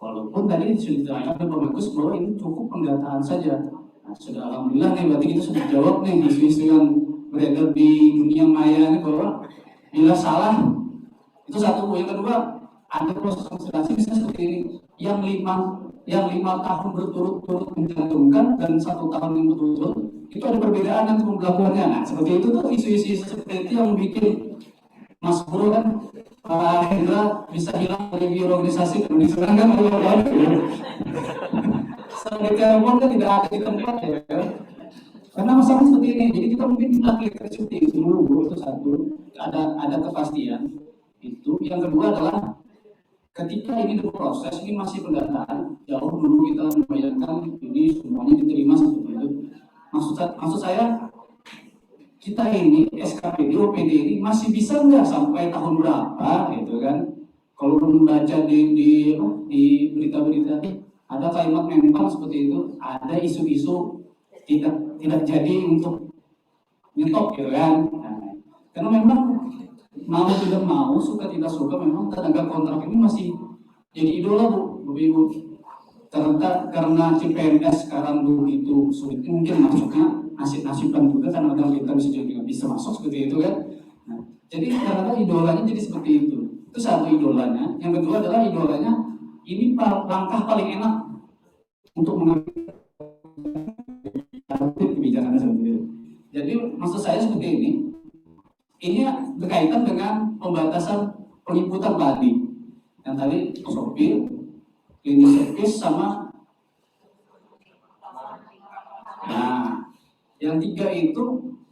Walaupun tadi sudah diterangkan Pak Bagus bahwa ini cukup pendataan saja. Nah, sudah alhamdulillah nih berarti kita sudah jawab nih isu-isu yang beredar di dunia maya ini bahwa bila salah itu satu. Yang kedua ada proses konsultasi misalnya seperti ini yang 5 tahun berturut-turut mencantumkan dan 1 tahun yang berturut-turut itu ada perbedaan nanti pembelakuannya. Nah seperti itu tuh isu-isu seperti itu yang bikin Mas Bro kan Pak Hendra bisa hilang dari organisasi dan diserangkan oleh orang lain. Sampai telepon kan tidak ada di tempat ya. Karena masalah seperti ini, jadi kita mungkin lakukan seperti itu dulu, itu satu. Ada kepastian. Itu yang kedua adalah ketika ini berproses, ini masih pendataan. Jauh dulu kita membayangkan ini semuanya diterima seperti itu. Maksud saya kita ini SKPD, OPD ini masih bisa nggak sampai tahun berapa gitu kan? Kalau membaca di berita-berita ada kalimat Menpang seperti itu, ada isu-isu tidak jadi untuk nyetok gitu kan? Nah, karena memang mau tidak mau, suka tidak suka, memang tenaga kontrak ini masih jadi idola Bu Ibu. Karena CPNS sekarang begitu sulit, mungkin masuknya nasib-nasiban juga kan kadang kita bisa masuk seperti itu kan. Nah, jadi karena idolanya jadi seperti itu. Itu satu idolanya. Yang kedua adalah idolanya ini langkah paling enak untuk mengambil kebijakan seperti itu. Jadi maksud saya seperti ini. Ini berkaitan dengan pembatasan penginputan tadi. Yang tadi sopir, cleaning service sama. Nah, yang 3 itu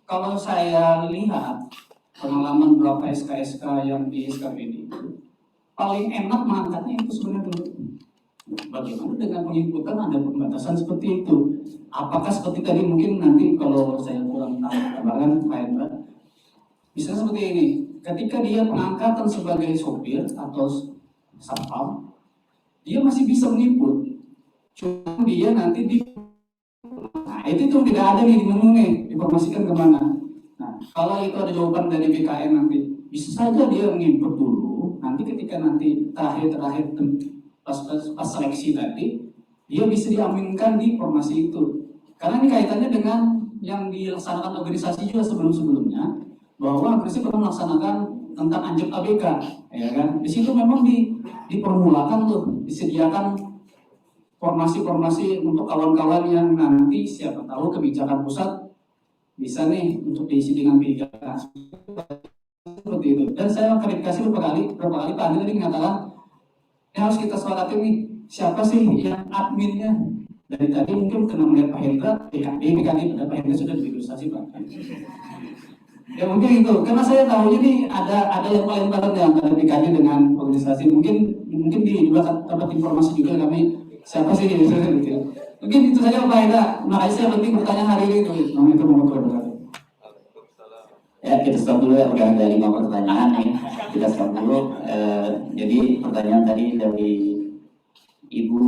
kalau saya lihat pengalaman berapa SK-SK yang di SKPD itu paling enak mengangkatnya itu sebenarnya dulu. Bagaimana dengan penginputan ada pembatasan seperti itu? Apakah seperti tadi mungkin nanti kalau saya kurang tahu gambaran Pak Hendra, Bisa seperti ini, ketika dia pengangkatan sebagai sopir atau satpam, dia masih bisa menginput. Cuma dia nanti nah itu tuh tidak ada nih di menu nih, informasikan kemana. Nah, kalau itu ada jawaban dari BKN nanti, bisa saja dia menginput dulu, nanti ketika nanti terakhir pas seleksi tadi, dia bisa diaminkan di informasi itu. Karena ini kaitannya dengan yang dilaksanakan organisasi juga sebelum-sebelumnya, bahwa organisasi pernah melaksanakan tentang anjep ABK, ya kan? Di situ memang dipermulakan tuh, disediakan formasi-formasi untuk kawan-kawan yang nanti siapa tahu kebijakan pusat bisa nih untuk diisi dengan pikiran seperti itu. Dan saya verifikasi beberapa kali Pak Andi tadi mengatakan ini harus kita sepakati nih, siapa sih yang adminnya. Dari tadi mungkin kena melihat Pak Hendra, PKD Pak Hendra sudah diregistrasi Pak. Ya mungkin itu, karena saya tahu ini ada yang paling bareng ya antara PKD dengan organisasi. Mungkin di juga dapat informasi juga kami siapa sih gitu. Mungkin itu saja Pak Hendra. Makanya saya penting bertanya hari ini itu. Itu Ya, kita stop dulu ya, udah ada 5 pertanyaan nih. Kita stop dulu. Jadi pertanyaan tadi dari Ibu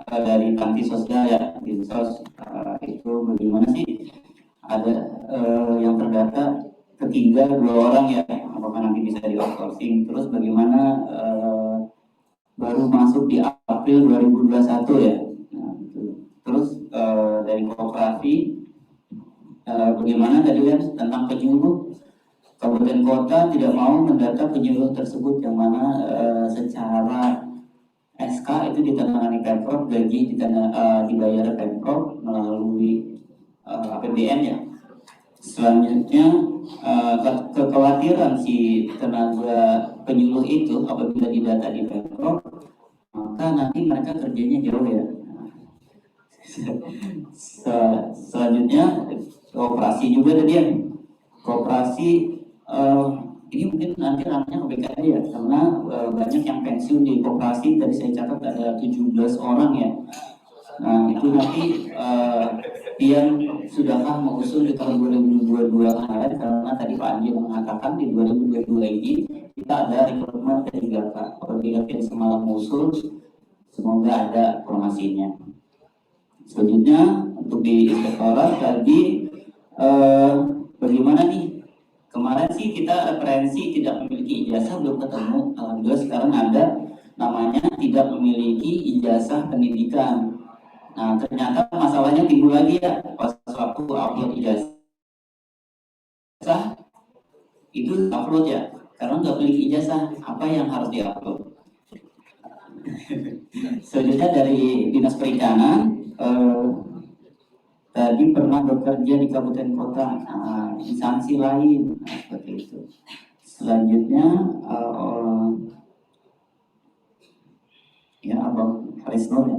dari panti sosial ya, Dinsos, itu bagaimana sih ada yang terdata ketinggal 2 orang ya, apakah nanti bisa di outsourcing? Terus bagaimana baru masuk di April 2021 ya? Nah, terus dari koperasi bagaimana tadi kan tentang penyuluh, kabupaten kota tidak mau mendata penyuluh tersebut yang mana secara SK itu ditandatangani Pemprov, gaji dibayar Pemprov melalui APBN ya. Selanjutnya kekhawatiran si tenaga penyuluh itu apabila didata di Pemprov, maka nanti mereka kerjanya jauh ya. Selanjutnya koperasi juga tadi ya. Koperasi ini mungkin nanti ranahnya ke BKD ya, karena banyak yang pensiun di koperasi. Tadi saya catat ada 17 orang ya. Nah itu nanti yang sudahkah mengusul di tahun 2022 kemarin, karena tadi Pak Andi mengatakan di 2022 ini kita ada rekrutmen P3K. Apabila kita semalam mengusul, semoga ada formasinya. Selanjutnya untuk di inspektorat tadi bagaimana nih? Kemarin sih kita referensi tidak memiliki ijazah belum ketemu. Alhamdulillah sekarang ada namanya tidak memiliki ijazah pendidikan. Nah ternyata masalahnya timbul lagi ya pas waktu upload ijazah itu upload ya, karena nggak memiliki ijazah, apa yang harus diupload? Selanjutnya dari Dinas Perikanan, tadi pernah bekerja di kabupaten kota, instansi lain, seperti itu. Selanjutnya ya Abang Harisno ya.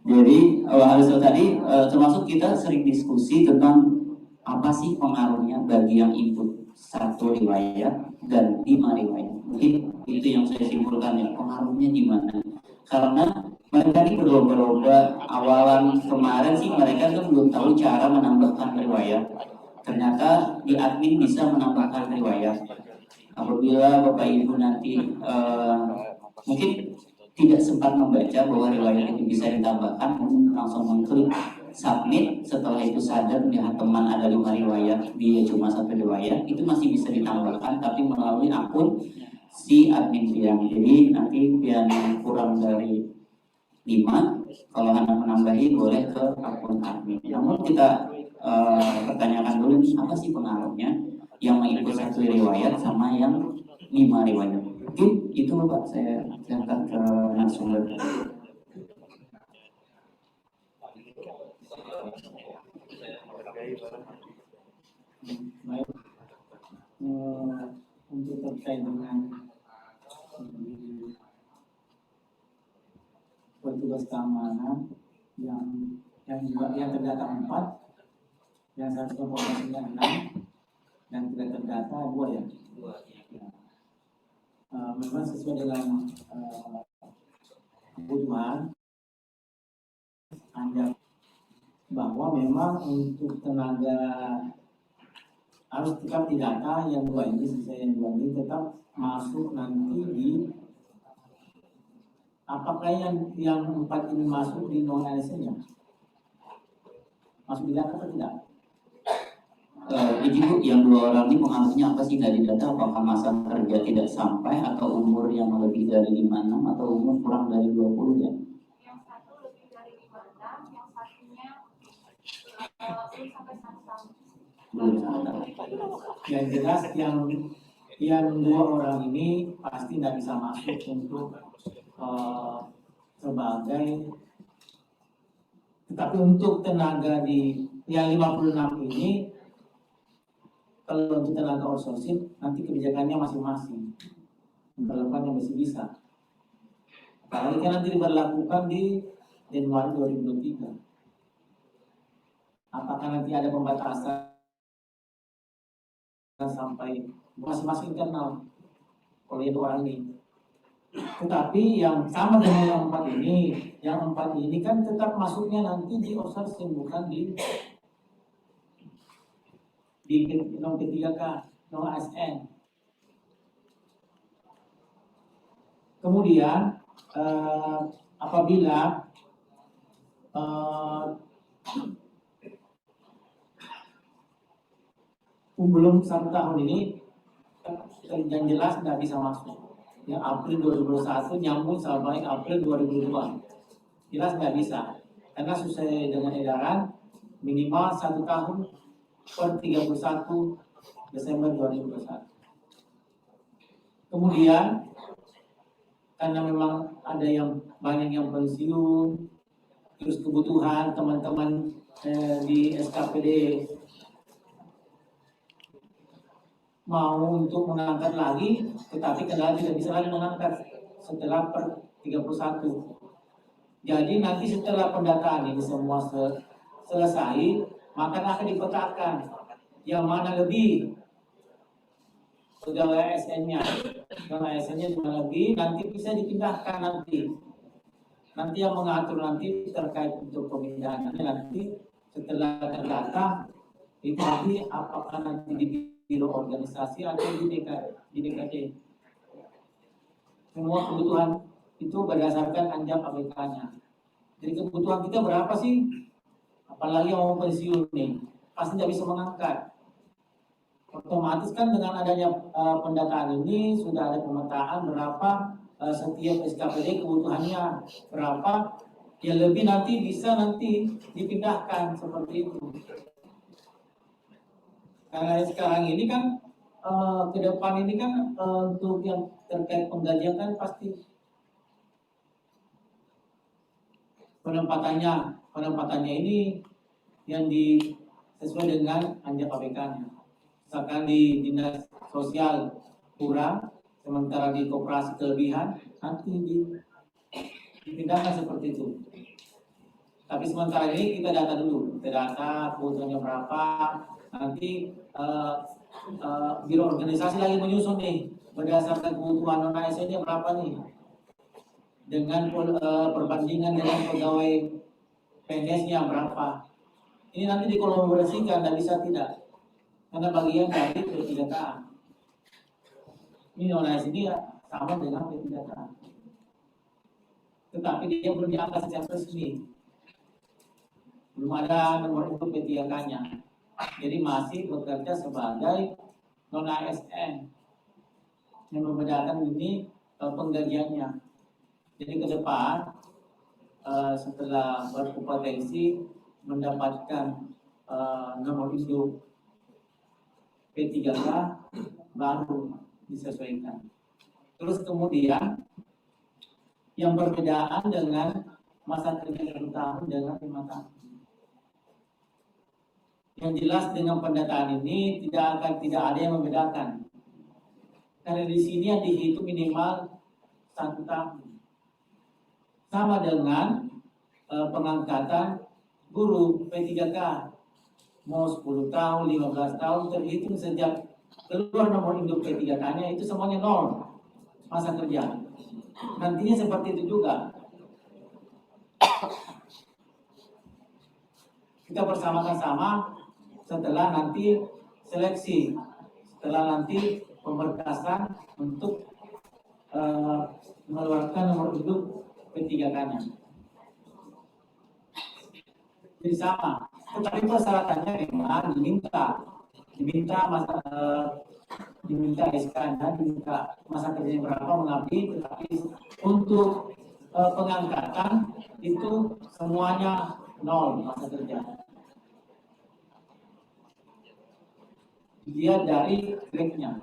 Jadi Harisno tadi termasuk kita sering diskusi tentang apa sih pengaruhnya bagi yang input 1 riwayat dan 5 riwayat. Mungkin itu yang saya simpulkan ya, pengaruhnya gimana? Karena mereka ini berlomba-lomba. Awalan kemarin sih mereka kan belum tahu cara menambahkan riwayat. Ternyata di admin bisa menambahkan riwayat. Apabila Bapak Ibu nanti mungkin tidak sempat membaca bahwa riwayat itu bisa ditambahkan, langsung mengklik submit. Setelah itu sadar melihat teman ada 5 riwayat, dia cuma 1 riwayat, itu masih bisa ditambahkan tapi melalui akun si admin Pian. Jadi nanti Pian yang kurang dari 5, kalau Anda menambahi boleh ke akun admin. Namun kita pertanyakan dulu nih, apa sih pengaruhnya yang mengikut 1 riwayat sama yang 5 riwayat? Mungkin itu Pak, saya akan ke narasumber. Baik, untuk terkait dengan petugas keamanan yang terdata 4, yang 1,96, yang tidak terdata 2 ya. Memang sesuai dengan kebutuhan Anda bahwa memang untuk tenaga harus tetap didata yang dua ini, sisa yang dua ini tetap masuk nanti di apakah yang 4 ini masuk di non ASN-nya? Masuk di data atau tidak? Jadi Bu, yang 2 orang ini pengaruhnya apa sih dari data? Apakah masa kerja tidak sampai atau umur yang lebih dari 56 atau umur kurang dari 20 ya? Yang satu lebih dari 56, yang satunya belum sampai 1 tahun. Yang jelas yang 2 orang ini pasti tidak bisa masuk untuk sebagai, tetapi untuk tenaga di yang 56 ini, kalau untuk tenaga outsourcing nanti kebijakannya masing-masing, diberlakukan yang masih bisa. Apalagi kan nanti diberlakukan di Januari 2023. Apakah nanti ada pembatasan sampai masing-masing internal oleh orang ini? Tetapi yang sama dengan yang 4 ini kan tetap masuknya nanti di outsourcing, bukan di non P3K, non ASN. Kemudian apabila belum 1 tahun ini, yang jelas tidak bisa masuk. Ya, April 2021 nyambung sampai April 2022. Jelas nggak bisa, karena sesuai dengan edaran minimal 1 tahun per 31 Desember 2021. Kemudian karena memang ada yang banyak yang pensiun, terus kebutuhan teman-teman di SKPD mau untuk mengangkat lagi, tetapi kendala tidak bisa lagi mengangkat setelah per 31. Jadi nanti setelah pendataan ini semua selesai, maka akan dipetakan yang mana lebih pegawai ASN-nya, pegawai ASN-nya juga lebih, nanti bisa dipindahkan nanti yang mengatur nanti terkait untuk pemindahannya nanti setelah terdata itu nanti apakah nanti di biro organisasi atau di DKD. Semua kebutuhan itu berdasarkan anjap ABK-nya. Jadi kebutuhan kita berapa sih? Apalagi yang mau pensiun nih, pasti tidak bisa mengangkat. Otomatis kan dengan adanya pendataan ini sudah ada pemetaan berapa setiap SKPD kebutuhannya berapa, yang lebih nanti bisa nanti dipindahkan seperti itu. Karena sekarang ini kan ke depan ini kan untuk yang terkait penggajian kan pasti penempatannya ini yang sesuai dengan anjap ABK-nya. Misalkan di dinas sosial kurang, sementara di koperasi kelebihan, nanti dipindahkan seperti itu. Tapi sementara ini kita data dulu, kita data kebutuhannya berapa, nanti biro organisasi lagi menyusun nih berdasarkan kebutuhan non ASN-nya berapa nih, dengan perbandingan dengan pegawai PNS-nya berapa. Ini nanti dikolaborasikan, tidak bisa tidak, karena bagian dari P3K. Ini non ASN ini sama dengan P3K, tetapi dia belum diangkat secara resmi, belum ada nomor induk P3K-nya. Jadi masih bekerja sebagai non ASN, yang membedakan ini penggajiannya. Jadi ke depan setelah berkompetensi mendapatkan nomor induk P3K baru disesuaikan. Terus kemudian yang perbedaan dengan masa kerja 1 tahun dengan 5 tahun. Yang jelas dengan pendataan ini tidak ada yang membedakan. Karena di sini yang dihitung minimal 1 tahun. Sama dengan pengangkatan guru P3K. Mau 10 tahun, 15 tahun terhitung sejak keluar nomor induk P3K-nya itu semuanya 0 masa kerja. Nantinya seperti itu juga. Kita bersamakan sama setelah nanti seleksi, setelah nanti pemberkasan untuk mengeluarkan nomor induk P3K-nya. Jadi sama, tetapi persyaratannya memang diminta SK-nya, diminta masa kerjanya berapa mengabdi, tetapi untuk pengangkatan itu semuanya 0 masa kerja. Dia dari grade-nya.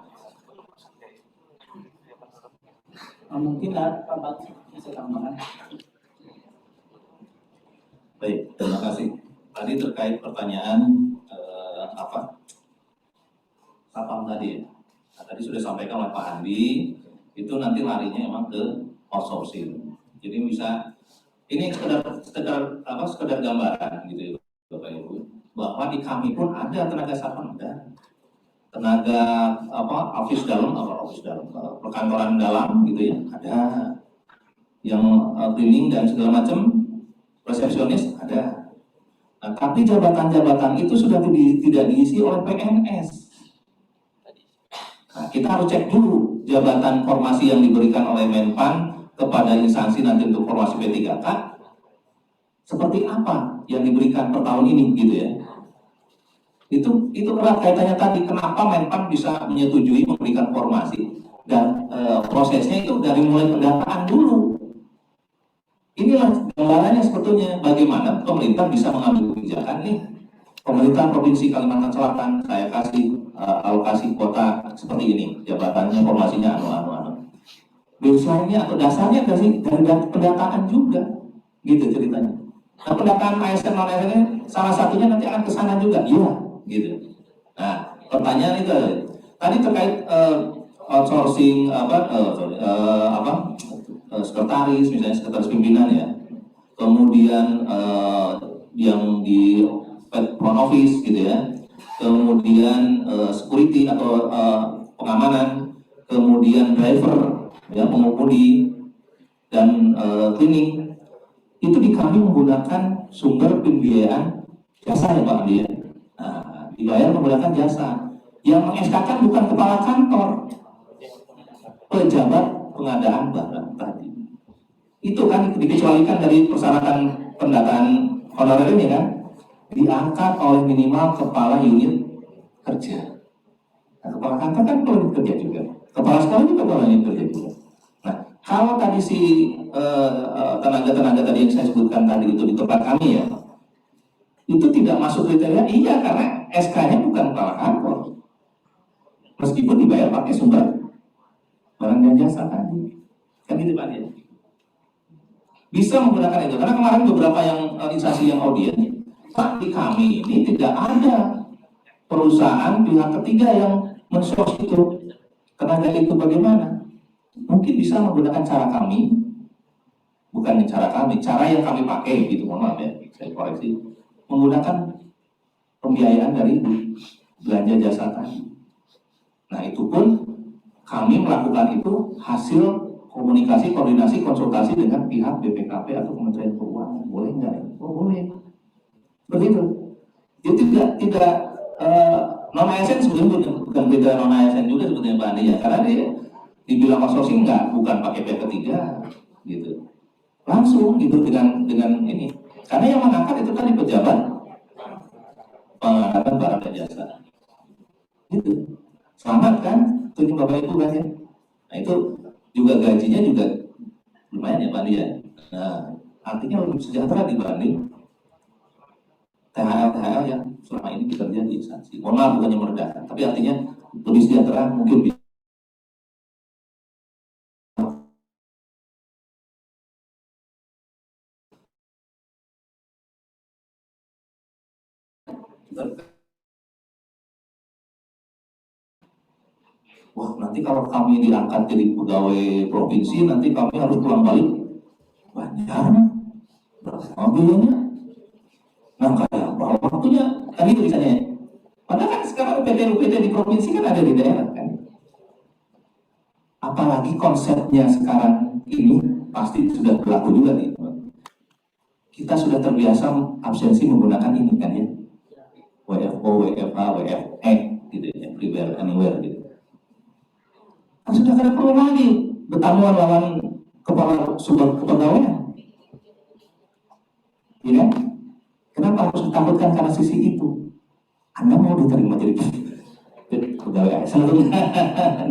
Mungkin Pak Bakti bisa tambahkan. Baik, terima kasih. Tadi terkait pertanyaan Satpam tadi ya. Nah, tadi sudah disampaikan oleh Pak Andi, itu nanti larinya emang ke outsourcing. Jadi bisa ini sekedar gambaran gitu Bapak Ibu, bahwa di kami pun ada tenaga satpam, ada tenaga office dalam perkantoran dalam gitu ya, ada yang cleaning dan segala macam, resepsionis ada. Nah, tapi jabatan-jabatan itu sudah tidak diisi oleh PNS. Nah, kita harus cek dulu jabatan formasi yang diberikan oleh Menpan kepada instansi nanti untuk formasi P3K seperti apa yang diberikan per tahun ini gitu ya. Itu erat kaitannya tadi kenapa Menpan bisa menyetujui memberikan formasi dan prosesnya itu dari mulai pendataan dulu. Inilah gambarannya sebetulnya bagaimana pemerintah bisa mengambil kebijakan nih. Pemerintah Provinsi Kalimantan Selatan saya kasih alokasi kuota seperti ini, jabatannya formasinya anu. Baseline-nya atau dasarnya dari pendataan juga, gitu ceritanya. Nah, pendataan ASN non ASN salah satunya nanti akan ke sana juga, iya, gitu. Nah, pertanyaan itu tadi terkait outsourcing sekretaris, misalnya sekretaris pimpinan ya, kemudian yang di front office gitu ya, kemudian security atau pengamanan, kemudian driver ya, pengemudi dan cleaning, itu di kami menggunakan sumber pembiayaan jasa ya Pak Andi ya. Nah, dibayar menggunakan jasa. Yang meng-SK-kan bukan kepala kantor, pejabat pengadaan barang tadi. Itu kan dikecualikan dari persyaratan pendataan honorer ini kan, diangkat oleh minimal kepala unit kerja. Nah, kepala kantor kan kepala unit kerja juga, kepala sekolah juga kepala unit kerja juga. Nah, kalau tadi si tenaga-tenaga tadi yang saya sebutkan tadi itu di tempat kami ya, itu tidak masuk kriteria, iya karena SK-nya bukan kepala kantor, meskipun dibayar pakai sumber barang dan jasa tadi, kan gitu Pak ya. Bisa menggunakan itu, karena kemarin beberapa yang instansi yang audien, Pak, di kami ini tidak ada perusahaan pihak ketiga yang men-source itu. Tenaga itu bagaimana? Mungkin bisa menggunakan cara kami, bukan cara kami, cara yang kami pakai gitu, mohon maaf ya, saya koreksi, menggunakan pembiayaan dari belanja jasa tadi. Nah, itu pun kami melakukan itu hasil komunikasi, koordinasi, konsultasi dengan pihak BPKP atau Kementerian Keuangan. Boleh nggak? Oh boleh. Begitu. Itu tidak non ASN sebetulnya bukan beda non ASN juga sebetulnya Pak Andi ya, karena dia dibilang outsourcing bukan pakai pihak ketiga gitu. Langsung gitu dengan ini. Karena yang mengangkat itu tadi pejabat pengangkatan barang dan jasa. Gitu. Selamat kan? Tujuh Bapak Ibu kan ya. Nah itu juga gajinya juga lumayan ya Pak Andi ya. Nah, artinya lebih sejahtera dibanding THL yang selama ini bekerja di instansi. Mohon maaf bukannya merendahkan, tapi artinya lebih sejahtera mungkin bisa. Wah, nanti kalau kami diangkat jadi pegawai provinsi, nanti kami harus pulang balik banyak, berapa biayanya? Nah, kayak berapa waktunya? Kan itu misalnya. Padahal kan sekarang UPT di provinsi kan ada di daerah kan. Apalagi konsepnya sekarang ini pasti sudah berlaku juga nih. Kita sudah terbiasa absensi menggunakan ini kan ya. WFO, WFH, WFE gitu prepare anywhere gitu. Kan sudah tidak perlu lagi bertamuan lawan kepala sumber kepegawaian. Ya kan? Kenapa harus ditakutkan karena sisi itu? Anda mau diterima jadi pegawai ASN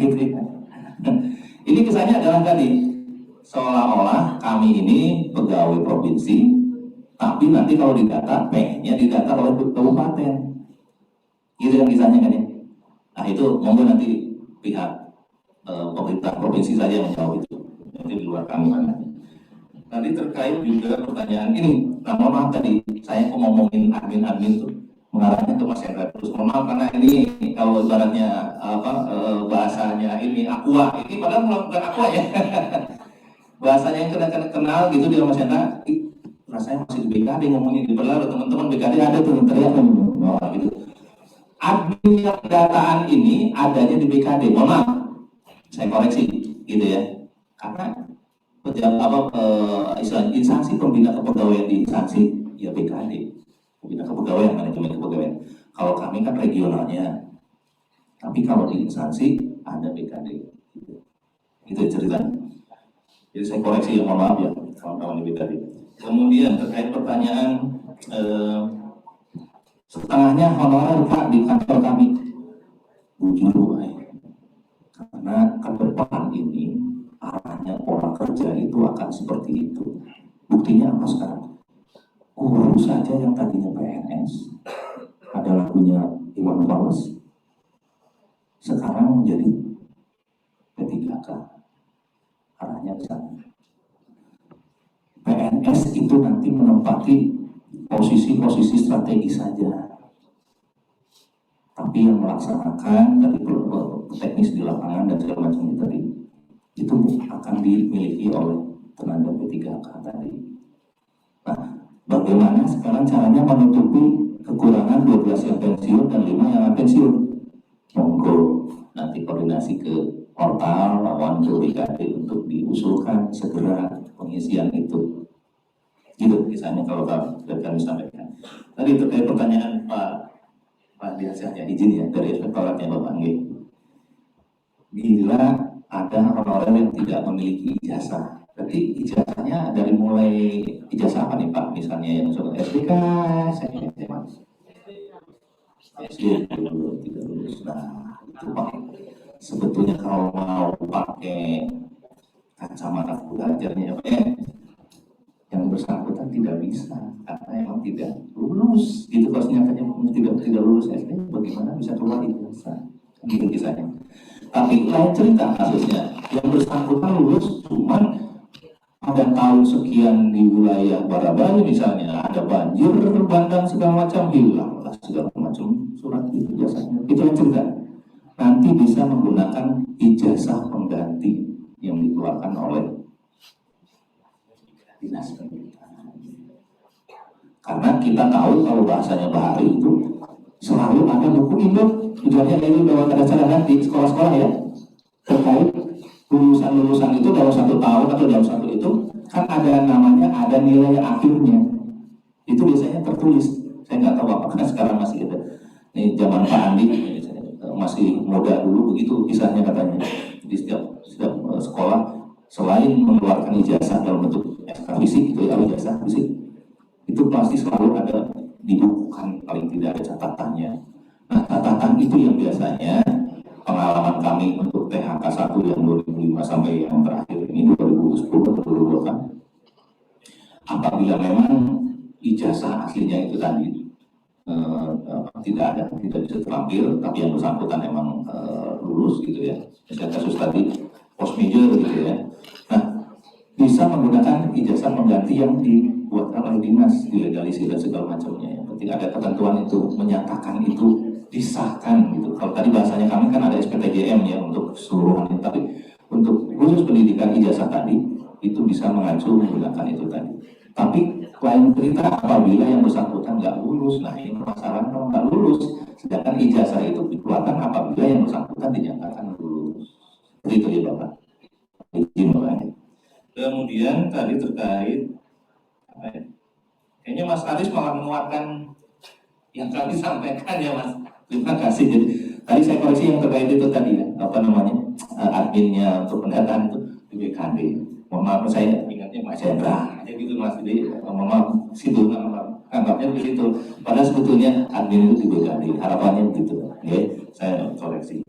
gitu ya. Ini kesannya adalah tadi seolah-olah kami ini pegawai provinsi, tapi nanti kalau didata pengennya didata oleh kabupaten. Gitu kan kisahnya kan ya. Nah itu monggo nanti pihak pemerintah provinsi saja yang menjawab itu. Nanti di luar kami mana. Tadi terkait juga pertanyaan ini, nah mohon maaf tadi saya kok ngomongin admin tuh mengarahnya ke Mas Hendra terus. Mohon maaf karena ini kalau ibaratnya bahasanya ini aqua, ini padahal bukan aqua ya. Bahasanya yang kena kenal gitu di Mas Hendra. Rasanya masih di BKD ngomongin di padahal teman-teman BKD ada tuh teriak gitu. Admin yang pendataan ini adanya di BKD. Mohon maaf, saya koreksi gitu ya. Karena instansi pembina kepegawaian di instansi ya BKD, pembina kepegawaian, manajemen kepegawaian. Kalau kami kan regionalnya, tapi kalau di instansi ada BKD. Itu ceritanya. Jadi saya koreksi ya, mohon maaf ya kawan-kawan di BKD. Kemudian terkait pertanyaan setengahnya honorer Pak di kantor kami. Jujur, karena ke depan ini arahnya pola kerja itu akan seperti itu. Buktinya apa sekarang? Guru saja yang tadinya PNS, ada lagunya Iwan Fals, sekarang menjadi P3K. Arahnya ke sana. PNS itu nanti menempati posisi-posisi strategis saja. Tapi yang melaksanakan dari teknis di lapangan dan segala macam tadi itu akan dimiliki oleh tenaga P3K tadi. Nah, bagaimana sekarang caranya menutupi kekurangan 12 yang pensiun dan 5 yang pensiun? Monggo nanti koordinasi ke portal lawan ke BKD untuk diusulkan segera pengisian itu. Gitu misalnya kalau kami sampaikan. Tadi terkait pertanyaan Pak Diasanya izin ya dari inspektoratnya Bapak Angge. Bila ada honorer yang tidak memiliki ijazah, berarti ijazahnya dari mulai ijazah apa nih Pak? Misalnya yang sudah SDK, saya SD dulu tidak lulus. Nah itu Pak, sebetulnya kalau mau pakai kacamata belajarnya yang bersangkutan tidak bisa karena emang tidak lulus. Gitu kalau nyatanya tidak lulus SD, bagaimana bisa keluar ijazah? Gitu kisahnya. Tapi lain cerita kasusnya, yang bersangkutan lulus cuman ada tahun sekian di wilayah Barabayu misalnya, ada banjir, bandang segala macam, hilang lah segala macam surat itu jasanya. Itu yang cerita. Nanti bisa menggunakan ijazah pengganti yang dikeluarkan oleh dinas pendidikan. Karena kita tahu kalau bahasanya Bahari itu selalu ada buku induk. Tujuannya ini bahwa ada cara nanti sekolah-sekolah ya terkait lulusan-lulusan itu dalam 1 tahun atau dalam 1 itu kan ada namanya, ada nilai akhirnya. Itu biasanya tertulis. Saya nggak tahu apakah sekarang masih ada. Ini zaman Pak Andi masih muda dulu begitu kisahnya katanya. Di setiap sekolah selain mengeluarkan ijazah dalam bentuk SK fisik itu ya, ijazah fisik itu pasti selalu ada dibukukan, paling tidak ada catatannya. Nah, catatan itu yang biasanya pengalaman kami untuk THK 1 yang 2005 sampai yang terakhir ini 2010 atau 2020, apabila memang ijazah aslinya itu tadi tidak ada, tidak bisa terlampir, tapi yang bersangkutan memang lulus gitu ya. Misalnya kasus tadi post major gitu ya. Nah, bisa menggunakan ijazah pengganti yang dibuatkan oleh dinas, dilegalisir dan segala macamnya. Yang penting ada ketentuan itu, menyatakan itu disahkan gitu. Kalau tadi bahasanya kami kan ada SPTJM ya untuk seluruhan, tapi untuk khusus pendidikan ijazah tadi itu bisa mengacu menggunakan itu tadi. Tapi lain cerita apabila yang bersangkutan nggak lulus. Nah ini permasalahan kalau nggak lulus, sedangkan ijazah itu dikeluarkan apabila yang bersangkutan dinyatakan lulus. Itu ya Bapak. Izin Bapak. Kemudian tadi terkait apa ya? Kayaknya Mas Aris malah menguatkan yang kami sampaikan ya Mas. Terima kasih. Jadi Tadi saya koreksi yang terkait itu tadi ya, apa namanya, adminnya untuk pendataan itu di BKD. Mohon maaf, saya ingatnya Mas Hendra, aja gitu Mas, jadi mohon maaf, situ anggapnya di situ. Padahal sebetulnya admin itu di BKD, harapannya begitu. Oke, saya koreksi.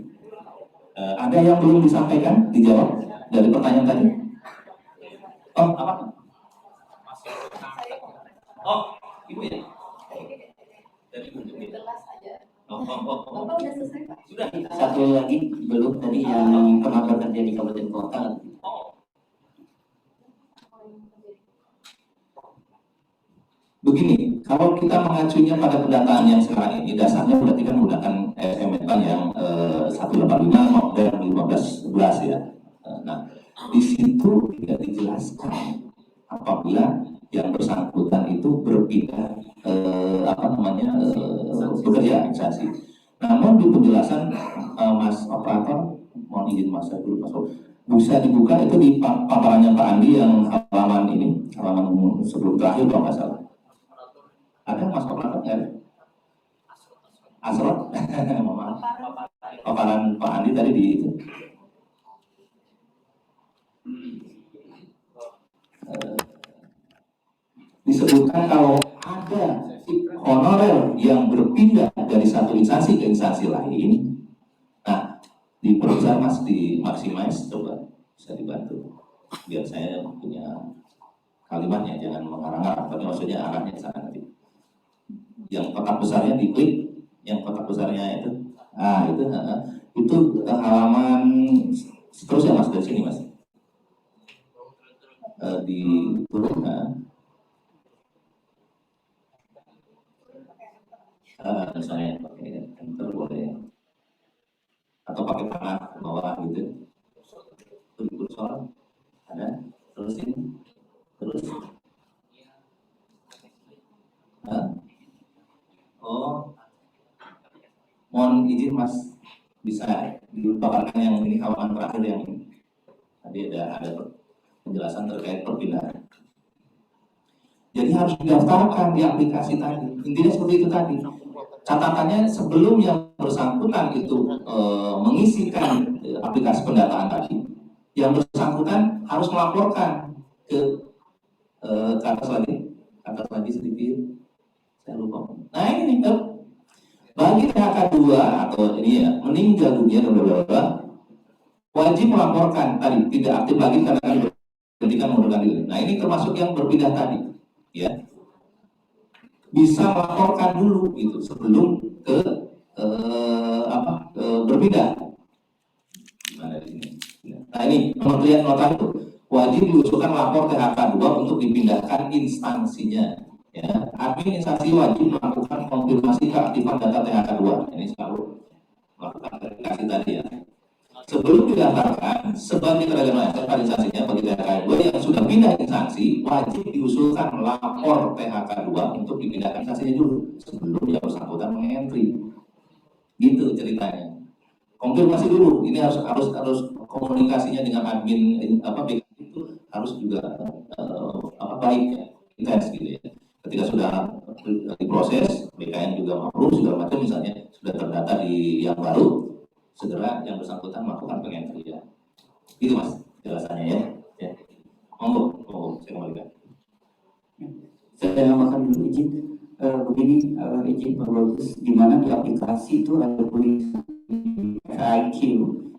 Ada yang belum disampaikan, dijawab dari pertanyaan tadi? Oh, apa? Oh, Ibu ya? Dari Ibu. Bapak udah selesai Pak? Sudah. Satu lagi belum tadi yang pernah bekerja di kabupaten kota. Begini, kalau kita mengacunya pada pendataan yang sekarang ini, dasarnya berarti kan menggunakan SMK yang 185 dan 1511 ya. Nah, di situ tidak dijelaskan apabila yang bersangkutan itu berpindah bekerja instansi. Namun di penjelasan Mas Operator, mohon izin Mas saya dulu Mas, bisa dibuka itu di paparannya Pak Andi yang halaman ini, halaman sebelum terakhir kalau nggak salah. Ada Mas Operator nggak ada? Asrot? Maaf. Paparan Pak Andi tadi di itu. Disebutkan kalau ada honorer yang berpindah dari satu instansi ke instansi lain, nah di perusahaan Mas di maximize, coba bisa dibantu biar saya punya kalimatnya, jangan mengarang-arang, tapi maksudnya arahnya ke sana nanti. Yang kotak besarnya diklik, yang kotak besarnya itu, itu halaman seterusnya Mas, dari sini Mas, di turun. Misalnya pakai enter boleh, atau pakai tangan ke bawah gitu, itu kursor ada, terus ini, terus mohon izin Mas, bisa dipaparkan yang ini halaman terakhir yang ini. Tadi ada penjelasan terkait perpindahan. Jadi harus didaftarkan di aplikasi tadi. Intinya seperti itu tadi. Catatannya sebelum yang bersangkutan itu mengisikan aplikasi pendataan tadi, yang bersangkutan harus melaporkan ke atas lagi sedikit. Saya lupa. Nah ini bagi PHK 2 atau ini ya meninggal dunia wajib melaporkan tadi, tidak aktif lagi karena ketika mengundurkan diri. Nah ini termasuk yang berpindah tadi, ya. Bisa melaporkan dulu gitu sebelum ke berpindah. Nah ini Kementerian Nota itu wajib diusulkan lapor THK 2 untuk dipindahkan instansinya. Ya, admin instansi wajib melakukan konfirmasi keaktifan data THK 2. Ini selalu melakukan verifikasi tadi ya. Sebelum didaftarkan sebagai tenaga non-ASN pada instansinya bagi THK 2 yang sudah pindah instansi wajib diusulkan lapor THK 2 untuk dipindahkan instansinya dulu sebelum yang bersangkutan mengentry. Gitu ceritanya. Konfirmasi dulu. Ini harus komunikasinya dengan admin BKD itu harus juga baik ya, intens gitu ya. Ketika sudah diproses, BKN juga approve segala macam misalnya sudah terdata di yang baru, segera yang bersangkutan melakukan pengentrian. Itu Mas jelasannya ya. Monggo, saya kembalikan. Saya makan dulu izin. Begini izin Pak Bagus, di mana di aplikasi itu ada tulisan FAQ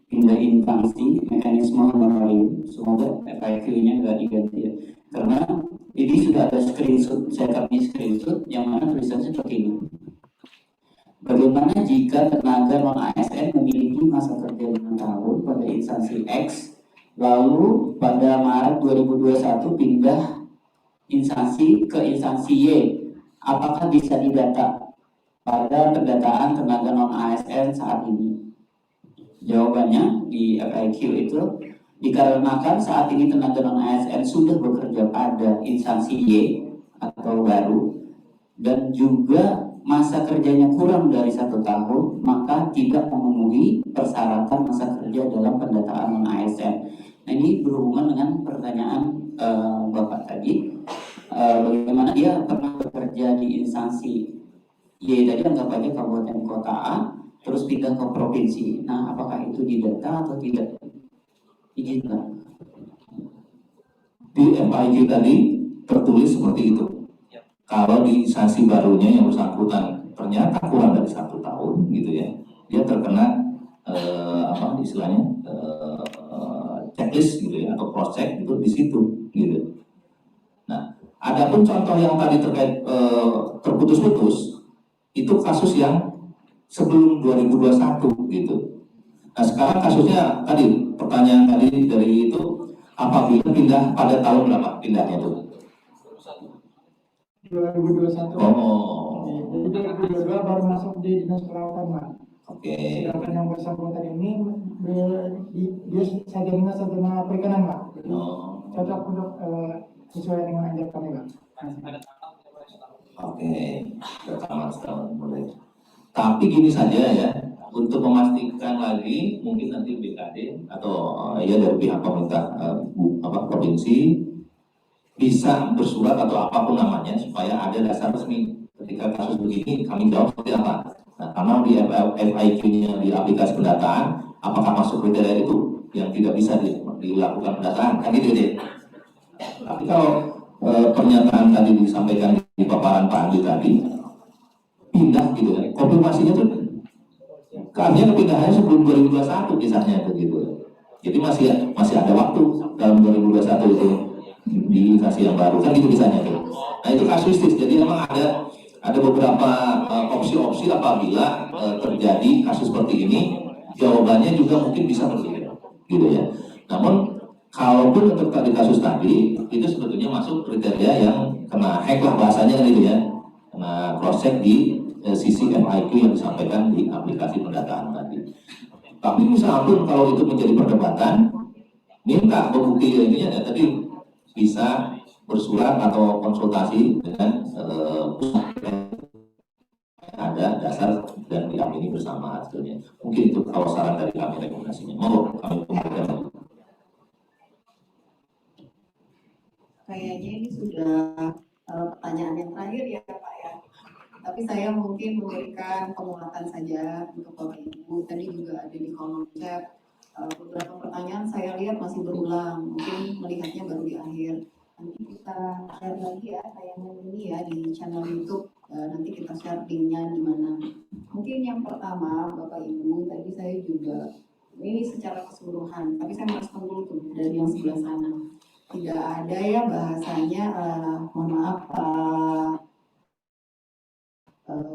pindah instansi mekanisme honorarium. Semoga FAQ-nya nggak diganti ya. Karena ini sudah ada screenshot, saya kami screenshot yang mana tulisannya seperti ini. Bagaimana jika tenaga non-ASN memiliki masa kerja 5 tahun pada instansi X, lalu pada Maret 2021 pindah instansi ke instansi Y, apakah bisa didata pada pendataan tenaga non-ASN saat ini? Jawabannya di FAQ itu, dikarenakan saat ini tenaga non-ASN sudah bekerja pada instansi Y atau baru, dan juga masa kerjanya kurang dari 1 tahun, maka tidak memenuhi persyaratan masa kerja dalam pendataan non-ASN. Nah ini berhubungan dengan pertanyaan Bapak tadi, bagaimana dia pernah bekerja di instansi Y tadi, anggap aja kabupaten kota A, terus pindah pindah ke provinsi. Nah, apakah itu didata atau tidak digital? Di FIQ tadi tertulis seperti itu. Kalau di instansi barunya yang bersangkutan ternyata kurang dari 1 tahun gitu ya, dia terkena apa istilahnya checklist gitu ya, atau cross check itu di situ gitu. Nah, adapun contoh yang tadi terkait terputus-putus itu kasus yang sebelum 2021 gitu. Nah, sekarang kasusnya tadi pertanyaan tadi dari itu apabila pindah pada tahun berapa pindahnya itu? 2021. Oh. Jadi 2022 baru masuk di dinas kelautan, Pak. Oke. Sedangkan yang bersangkutan ini dia sarjana perikanan, Pak. Jadi cocok untuk sesuai dengan anjak kami, Pak. Oke, pertama setahun mulai. Tapi gini saja ya, untuk memastikan lagi mungkin nanti BKD atau ya dari pihak pemerintah provinsi bisa bersurat atau apapun namanya supaya ada dasar resmi ketika kasus begini kami jawab seperti apa. Nah, karena di FIQ-nya di aplikasi pendataan apakah masuk kriteria itu yang tidak bisa dilakukan pendataan kan gitu deh. Tapi kalau pernyataan tadi disampaikan di paparan Pak Andi tadi pindah gitu ya, konfirmasinya tuh artinya kepindahannya sebelum 2021 kisahnya begitu. Jadi masih ada waktu dalam 2021 itu di instansi yang baru kan gitu kisahnya tuh. Nah itu kasuistis, jadi memang ada beberapa opsi-opsi apabila terjadi kasus seperti ini, jawabannya juga mungkin bisa berbeda gitu ya. Namun kalaupun untuk tadi kasus tadi itu sebetulnya masuk kriteria yang kena hack lah bahasanya gitu ya, kena cross check di sisi FIQ yang disampaikan di aplikasi pendataan tadi. Tapi misalnya kalau itu menjadi perdebatan, minta bukti ininya ya tadi bisa bersurat atau konsultasi dengan ada dasar dan diamini bersama hasilnya. Mungkin itu kalau saran dari kami rekomendasinya. Mau kami kumpulkan. Kayaknya ini sudah pertanyaan yang terakhir ya Pak ya. Tapi saya mungkin memberikan penguatan saja untuk Bapak Ibu. Tadi juga ada di kolom chat. Beberapa pertanyaan saya lihat masih berulang, mungkin melihatnya baru di akhir. Nanti kita share lagi ya tayangan ini ya di channel YouTube. Nanti kita share linknya di mana. Mungkin yang pertama Bapak Ibu, tadi saya juga ini secara keseluruhan, tapi saya merespon dulu tuh dari yang sebelah sana. Tidak ada ya bahasanya, mohon maaf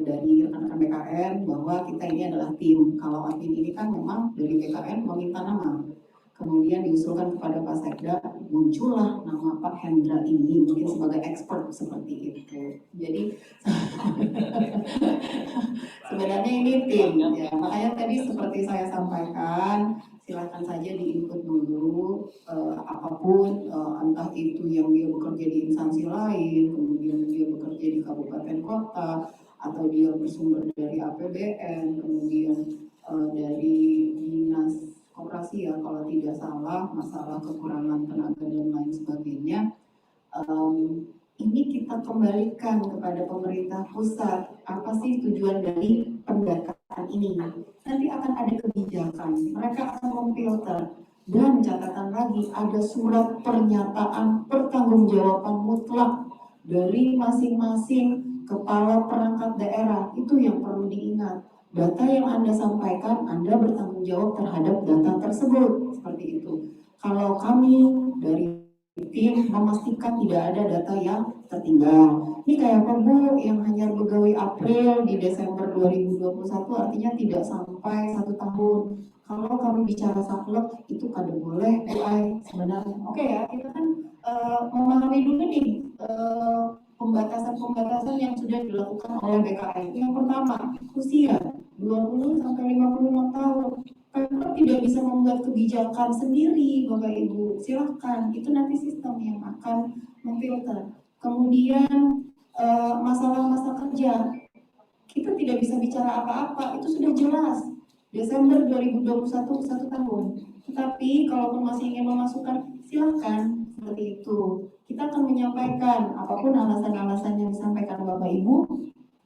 dari rekan-rekan BKN bahwa kita ini adalah tim. Kalau admin ini kan memang dari BKN meminta nama, kemudian diusulkan kepada Pak Sekda, muncullah nama Pak Hendra ini mungkin sebagai expert seperti itu. Jadi sebenarnya ini tim ya. Makanya tadi seperti saya sampaikan, silakan saja di-input dulu apapun, entah itu yang dia bekerja di instansi lain, kemudian dia bekerja di kabupaten kota, atau dia bersumber dari APBN, kemudian dari dinas koperasi ya kalau tidak salah, masalah kekurangan tenaga dan lain sebagainya. Ini kita kembalikan kepada pemerintah pusat, apa sih tujuan dari pendataan ini? Nanti akan ada kebijakan, mereka akan memfilter. Dan catatan lagi, ada surat pernyataan pertanggungjawaban mutlak dari masing-masing kepala perangkat daerah. Itu yang perlu diingat. Data yang Anda sampaikan, Anda bertanggung jawab terhadap data tersebut. Seperti itu. Kalau kami dari tim memastikan tidak ada data yang tertinggal. Ini kayak apa Bu, yang hanya pegawai April di Desember 2021 artinya tidak sampai 1 tahun. Kalau kami bicara saklek itu kada boleh UI sebenarnya. Oke ya, kita kan memahami dulu nih pembatasan-pembatasan yang sudah dilakukan oleh BKN. Yang pertama, usia 20 sampai 55 tahun. Pemprov tidak bisa membuat kebijakan sendiri, Bapak Ibu. Silahkan, itu nanti sistem yang akan memfilter. Kemudian masalah masa kerja, kita tidak bisa bicara apa-apa, itu sudah jelas. Desember 2021 1 tahun. Tetapi kalaupun masih ingin memasukkan, silahkan seperti itu. Kita akan menyampaikan apapun alasan-alasan yang disampaikan Bapak Ibu,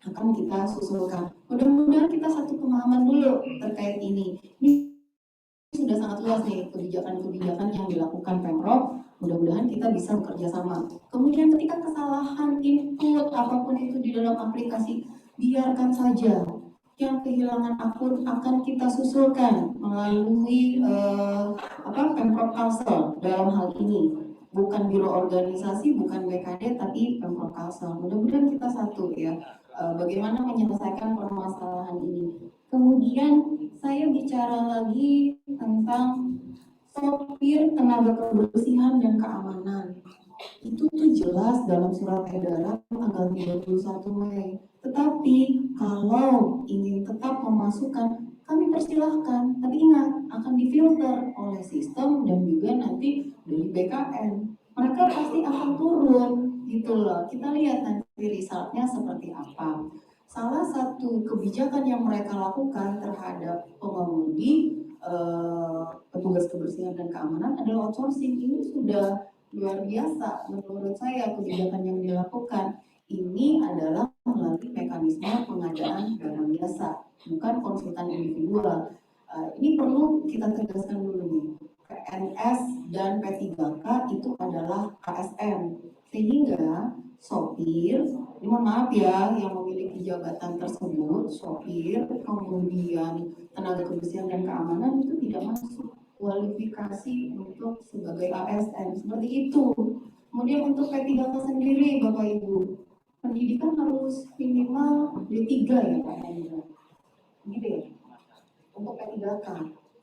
akan kita susulkan. Mudah-mudahan kita satu pemahaman dulu terkait ini. Ini sudah sangat luas nih kebijakan-kebijakan yang dilakukan Pemprov. Mudah-mudahan kita bisa bekerja sama. Kemudian ketika kesalahan input apapun itu di dalam aplikasi, biarkan saja. Yang kehilangan akun akan kita susulkan melalui Pemprov Kalsel dalam hal ini. Bukan biro organisasi, bukan BKD, tapi Pemprov Kalsel. Mudah-mudahan kita satu ya. Bagaimana menyelesaikan permasalahan ini. Kemudian saya bicara lagi tentang sopir, tenaga kebersihan dan keamanan. Itu tuh jelas dalam surat edaran tanggal 31 Mei. Tetapi kalau ingin tetap memasukkan, kami persilahkan. Tapi ingat, akan difilter oleh sistem dan juga nanti dari BKN. Mereka pasti akan turun, gitu loh. Kita lihat nanti resultnya seperti apa. Salah satu kebijakan yang mereka lakukan terhadap pengemudi, petugas kebersihan dan keamanan adalah outsourcing. Ini sudah luar biasa menurut saya kebijakan yang dilakukan. Ini adalah melalui mekanisme pengadaan barang jasa, bukan konsultan individual. Ini perlu kita tegaskan dulu nih. PNS dan P3K itu adalah ASN, sehingga sopir, mohon maaf ya, yang memiliki jabatan tersebut, sopir, kemudian tenaga kebersihan dan keamanan itu tidak masuk kualifikasi untuk sebagai ASN, seperti itu. Kemudian untuk P3K sendiri, Bapak Ibu, pendidikan harus minimal D3 ya Pak Hendra, gitu ya, untuk P3K.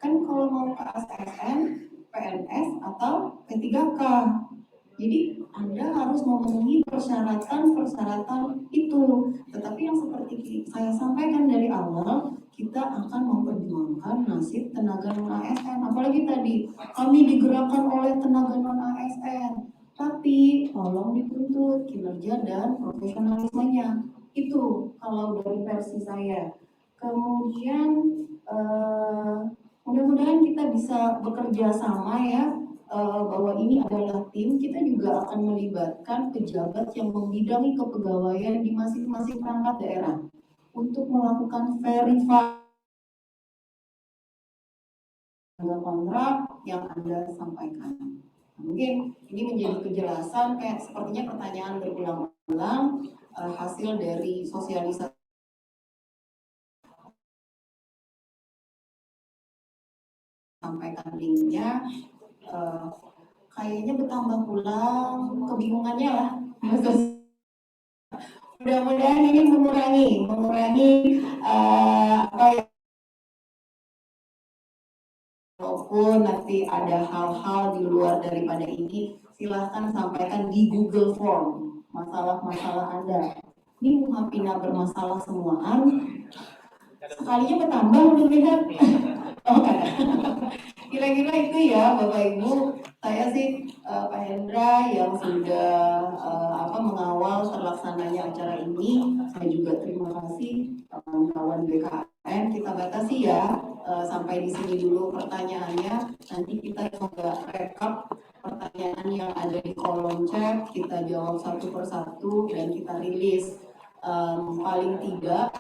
Kan kalau mau ke ASN, PNS atau P3K. Jadi Anda harus memenuhi persyaratan-persyaratan itu. Tetapi yang seperti saya sampaikan dari awal, kita akan memperjuangkan nasib tenaga non-ASN. Apalagi tadi, kami digerakkan oleh tenaga non-ASN. Tapi tolong dituntut kinerja dan profesionalismenya. Itu kalau dari versi saya. Kemudian mudah-mudahan kita bisa bekerja sama ya, bahwa ini adalah tim. Kita juga akan melibatkan pejabat yang membidangi kepegawaian di masing-masing perangkat daerah untuk melakukan verifikasi kontrak yang Anda sampaikan. Mungkin ini menjadi kejelasan, kayak sepertinya pertanyaan berulang-ulang, hasil dari sosialisasi sampaikan linknya, kayaknya bertambah pulang kebingungannya lah. Mudah-mudahan ini mengurangi apa ya, walaupun nanti ada hal-hal di luar daripada ini, silahkan sampaikan di Google Form masalah-masalah Anda. Ini Muhapina bermasalah semuaan, sekalinya bertambah melihat. Oh, kira-kira itu ya Bapak Ibu. Saya sih Pak Hendra yang sudah mengawal terlaksananya acara ini. Saya juga terima kasih kawan-kawan BKN. Kita batasi ya sampai di sini dulu pertanyaannya. Nanti kita coba rekap pertanyaan yang ada di kolom chat, kita jawab satu persatu dan kita rilis. Paling tidak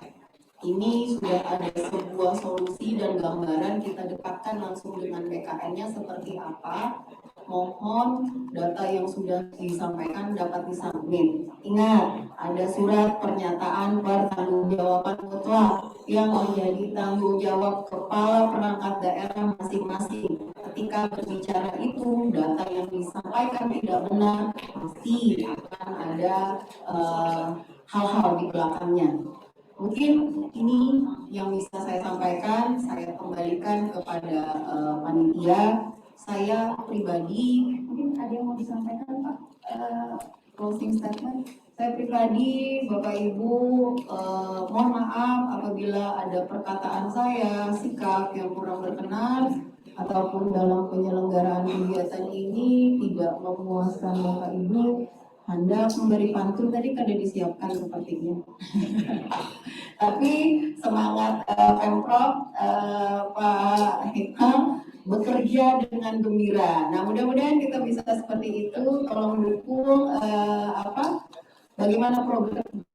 ini sudah ada sebuah solusi dan gambaran, kita dekatkan langsung dengan BKN-nya seperti apa. Mohon data yang sudah disampaikan dapat disubmit. Ingat, ada surat pernyataan pertanggungjawaban mutlak yang menjadi tanggung jawab kepala perangkat daerah masing-masing. Ketika berbicara itu, data yang disampaikan tidak benar, pasti akan ada hal-hal di belakangnya. Mungkin ini yang bisa saya sampaikan, saya kembalikan kepada panitia. Saya pribadi, mungkin ada yang mau disampaikan Pak, closing statement. Saya pribadi, Bapak Ibu, mohon maaf apabila ada perkataan saya, sikap yang kurang berkenan, ataupun dalam penyelenggaraan kegiatan ini tidak memuaskan Bapak Ibu. Anda memberi pantun tadi kada disiapkan sepertinya. Tapi semangat Pemprov Pak Hikam bekerja dengan gembira. Nah, mudah-mudahan kita bisa seperti itu. Tolong dukung bagaimana program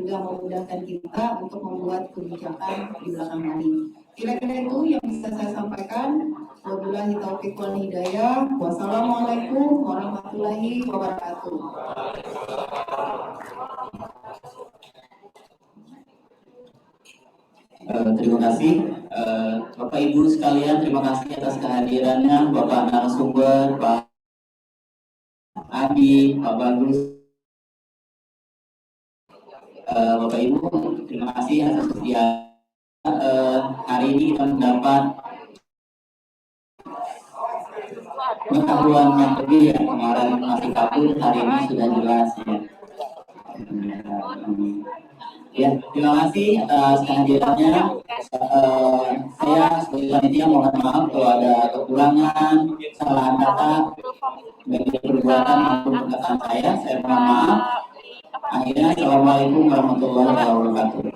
juga memudahkan kita untuk membuat kebijakan di belakang hari. Kira-kira itu yang bisa saya sampaikan. Wabillahi taufiq wal hidayah. Wassalamualaikum warahmatullahi wabarakatuh. Terima kasih Bapak Ibu sekalian, terima kasih atas kehadirannya Bapak narasumber, Pak Adi, Pak Bagus, Bapak Ibu, terima kasih atas kesediaan. Hari ini kita mendapat pengetahuan yang lebih ya, kemarin masih kabur, hari ini sudah jelas ya. Ya, terima kasih atas kehadirannya. Saya sebagai panitia mohon maaf kalau ada kekurangan, kesalahan kata, baik perbuatan maupun perkataan saya mohon maaf. Akhirnya, Assalamualaikum warahmatullahi wabarakatuh.